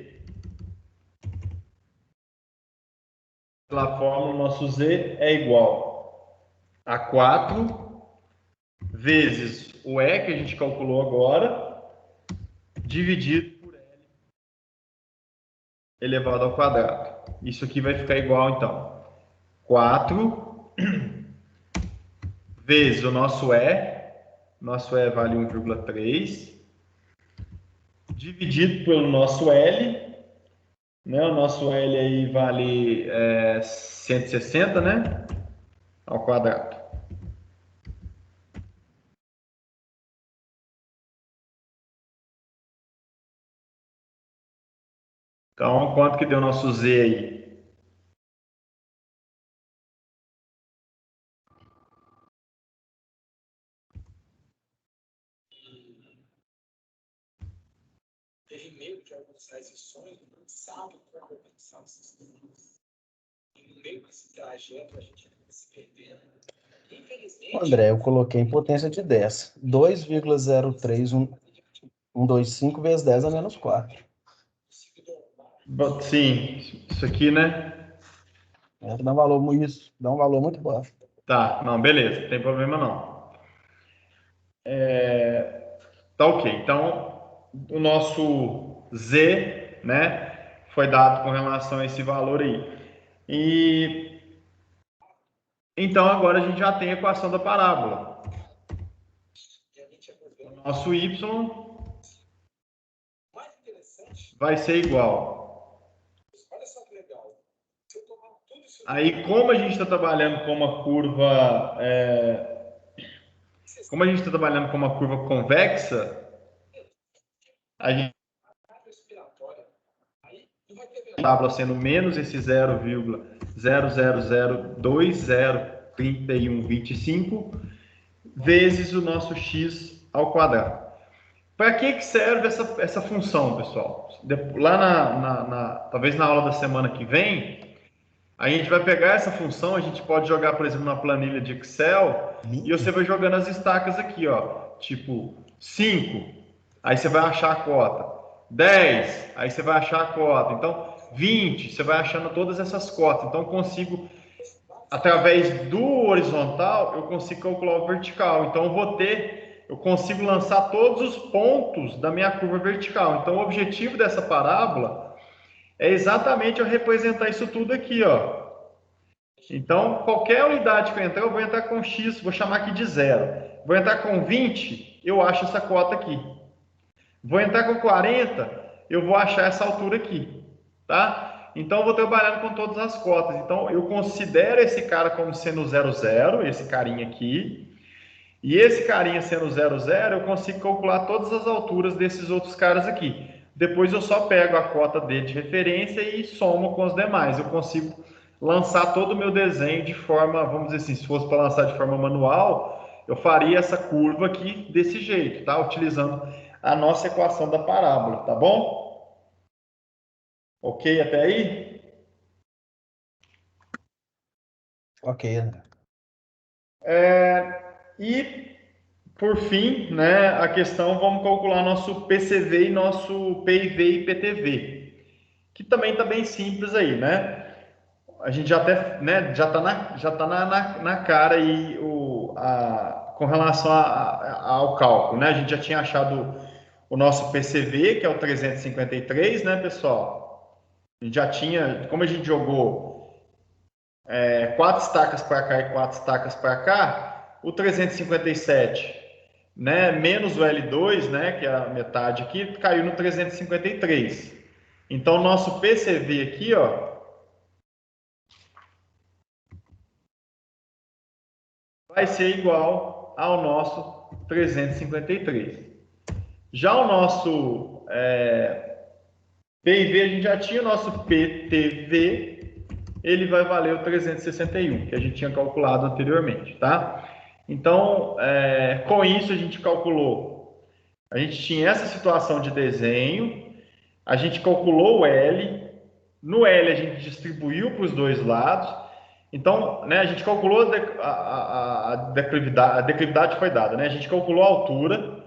Pela fórmula, o nosso z é igual a 4 vezes o E que a gente calculou agora, dividido por L elevado ao quadrado. Isso aqui vai ficar igual, então, 4 vezes o nosso E vale 1,3, dividido pelo nosso L, né? O nosso L aí vale 160, né? Ao quadrado. Então, quanto que deu nosso Z aí? Teve meio de algumas transições, não sabe como compensar os sistemas. E no meio desse trajeto, a gente acaba se perdendo. Infelizmente, André, eu coloquei em potência de 10. 2,03125 vezes 10 a menos 4. Sim, isso aqui, né? Dá um valor muito baixo. Tá, não, beleza, não tem problema não. Tá ok, então o nosso Z, né, foi dado com relação a esse valor aí. E então agora a gente já tem a equação da parábola. O nosso Y vai ser igual Aí, como a gente está trabalhando com uma curva, como a gente está trabalhando com uma curva convexa, a gente respiratória. Aí não vai ter estava sendo menos esse 0,000203125 vezes o nosso x ao quadrado. Para que serve essa função, pessoal? Lá talvez na aula da semana que vem, a gente vai pegar essa função, a gente pode jogar, por exemplo, na planilha de Excel, e você vai jogando as estacas aqui, ó, tipo 5, aí você vai achar a cota, 10, aí você vai achar a cota, então 20, você vai achando todas essas cotas, então eu consigo, através do horizontal, eu consigo calcular o vertical, então eu consigo lançar todos os pontos da minha curva vertical, então o objetivo dessa parábola é exatamente eu representar isso tudo aqui, ó. Então, qualquer unidade que eu entrar, eu vou entrar com X, vou chamar aqui de 0. Vou entrar com 20, eu acho essa cota aqui. Vou entrar com 40, eu vou achar essa altura aqui, tá? Então, eu vou trabalhando com todas as cotas. Então, eu considero esse cara como sendo 00, esse carinha aqui. E esse carinha sendo 00, eu consigo calcular todas as alturas desses outros caras aqui. Depois eu só pego a cota dele de referência e somo com os demais. Eu consigo lançar todo o meu desenho de forma, vamos dizer assim, se fosse para lançar de forma manual, eu faria essa curva aqui desse jeito, tá? Utilizando a nossa equação da parábola, tá bom? Ok até aí? Ok, André. E por fim, né, a questão, vamos calcular nosso PCV e nosso PIV e PTV, que também está bem simples aí, né? A gente já até, né, já tá na cara aí com relação ao cálculo, né? A gente já tinha achado o nosso PCV, que é o 353, né, pessoal? A gente já tinha, como a gente jogou 4 estacas para cá e 4 estacas para cá, o 357, né, menos o L2, né, que é a metade aqui, caiu no 353. Então, nosso PCV aqui, ó, vai ser igual ao nosso 353. Já o nosso PIV, a gente já tinha o nosso PTV, ele vai valer o 361, que a gente tinha calculado anteriormente, tá? Então, com isso a gente calculou, a gente tinha essa situação de desenho, a gente calculou o L, no L a gente distribuiu para os dois lados, então, né, a gente calculou a declividade foi dada, né? A gente calculou a altura,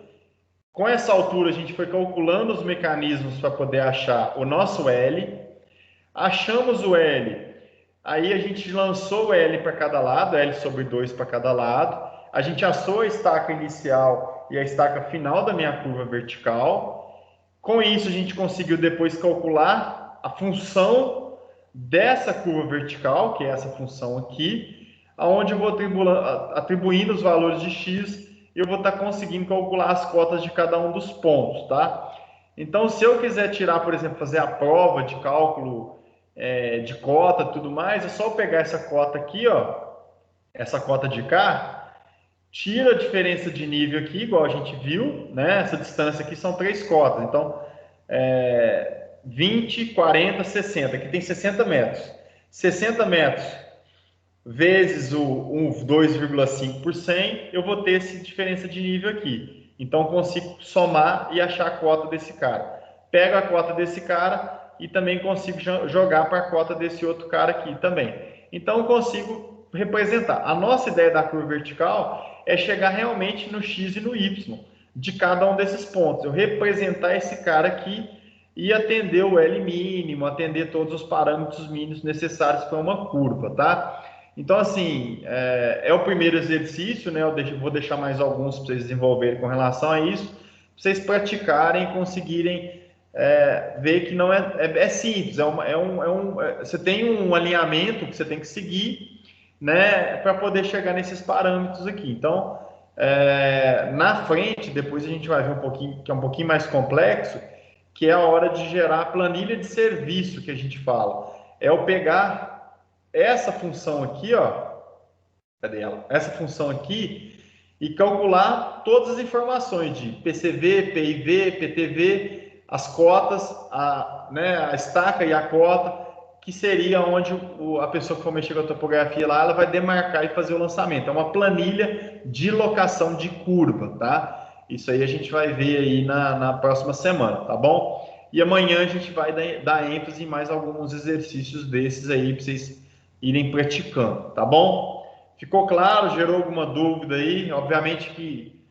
com essa altura a gente foi calculando os mecanismos para poder achar o nosso L, achamos o L, aí a gente lançou o L para cada lado, L sobre 2 para cada lado, a gente achou a estaca inicial e a estaca final da minha curva vertical, com isso a gente conseguiu depois calcular a função dessa curva vertical, que é essa função aqui, aonde eu vou atribuindo os valores de x, eu vou estar conseguindo calcular as cotas de cada um dos pontos, tá? Então, se eu quiser tirar, por exemplo, fazer a prova de cálculo de cota e tudo mais, é só eu pegar essa cota aqui, ó, essa cota de cá, tira a diferença de nível aqui, igual a gente viu, né? Essa distância aqui são 3 cotas, então 20, 40, 60, aqui tem 60 metros. 60 metros vezes o 2,5 por 100, eu vou ter essa diferença de nível aqui. Então, consigo somar e achar a cota desse cara. Pego a cota desse cara e também consigo jogar para a cota desse outro cara aqui também. Então, eu consigo representar. A nossa ideia da curva vertical é chegar realmente no X e no Y de cada um desses pontos. Eu representar esse cara aqui e atender o L mínimo, atender todos os parâmetros mínimos necessários para uma curva, tá? Então, assim, é o primeiro exercício, né? Eu vou deixar mais alguns para vocês desenvolverem com relação a isso, para vocês praticarem e conseguirem ver que não é simples, você tem um alinhamento que você tem que seguir, né? Para poder chegar nesses parâmetros aqui. Então, na frente, depois a gente vai ver um pouquinho, que é um pouquinho mais complexo, que é a hora de gerar a planilha de serviço que a gente fala. É eu pegar essa função aqui, ó, cadê ela? Essa função aqui e calcular todas as informações de PCV, PIV, PTV, as cotas, a estaca e a cota, que seria onde a pessoa que for mexer com a topografia lá, ela vai demarcar e fazer o lançamento. É uma planilha de locação de curva, tá? Isso aí a gente vai ver aí na próxima semana, tá bom? E amanhã a gente vai dar ênfase em mais alguns exercícios desses aí para vocês irem praticando, tá bom? Ficou claro? Gerou alguma dúvida aí? Obviamente que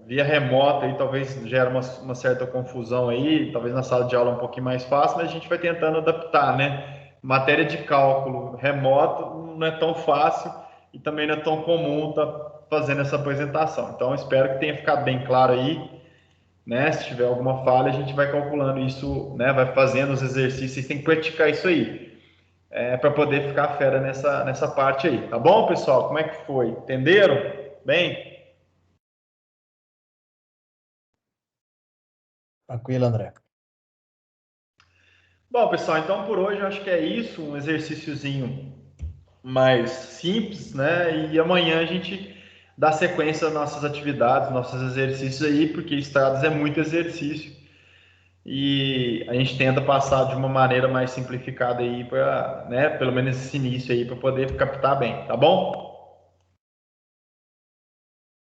via remota aí talvez gera uma certa confusão aí, talvez na sala de aula um pouquinho mais fácil, mas a gente vai tentando adaptar, né? Matéria de cálculo remoto não é tão fácil e também não é tão comum estar fazendo essa apresentação. Então, espero que tenha ficado bem claro aí, né? Se tiver alguma falha, a gente vai calculando isso, né? Vai fazendo os exercícios, vocês têm que praticar isso aí, para poder ficar fera nessa parte aí. Tá bom, pessoal? Como é que foi? Entenderam? Bem? Tranquilo, André. Bom, pessoal, então por hoje eu acho que é isso, um exercíciozinho mais simples, né? E amanhã a gente dá sequência às nossas atividades, nossos exercícios aí, porque estradas é muito exercício e a gente tenta passar de uma maneira mais simplificada aí para, né, pelo menos esse início aí para poder captar bem, tá bom?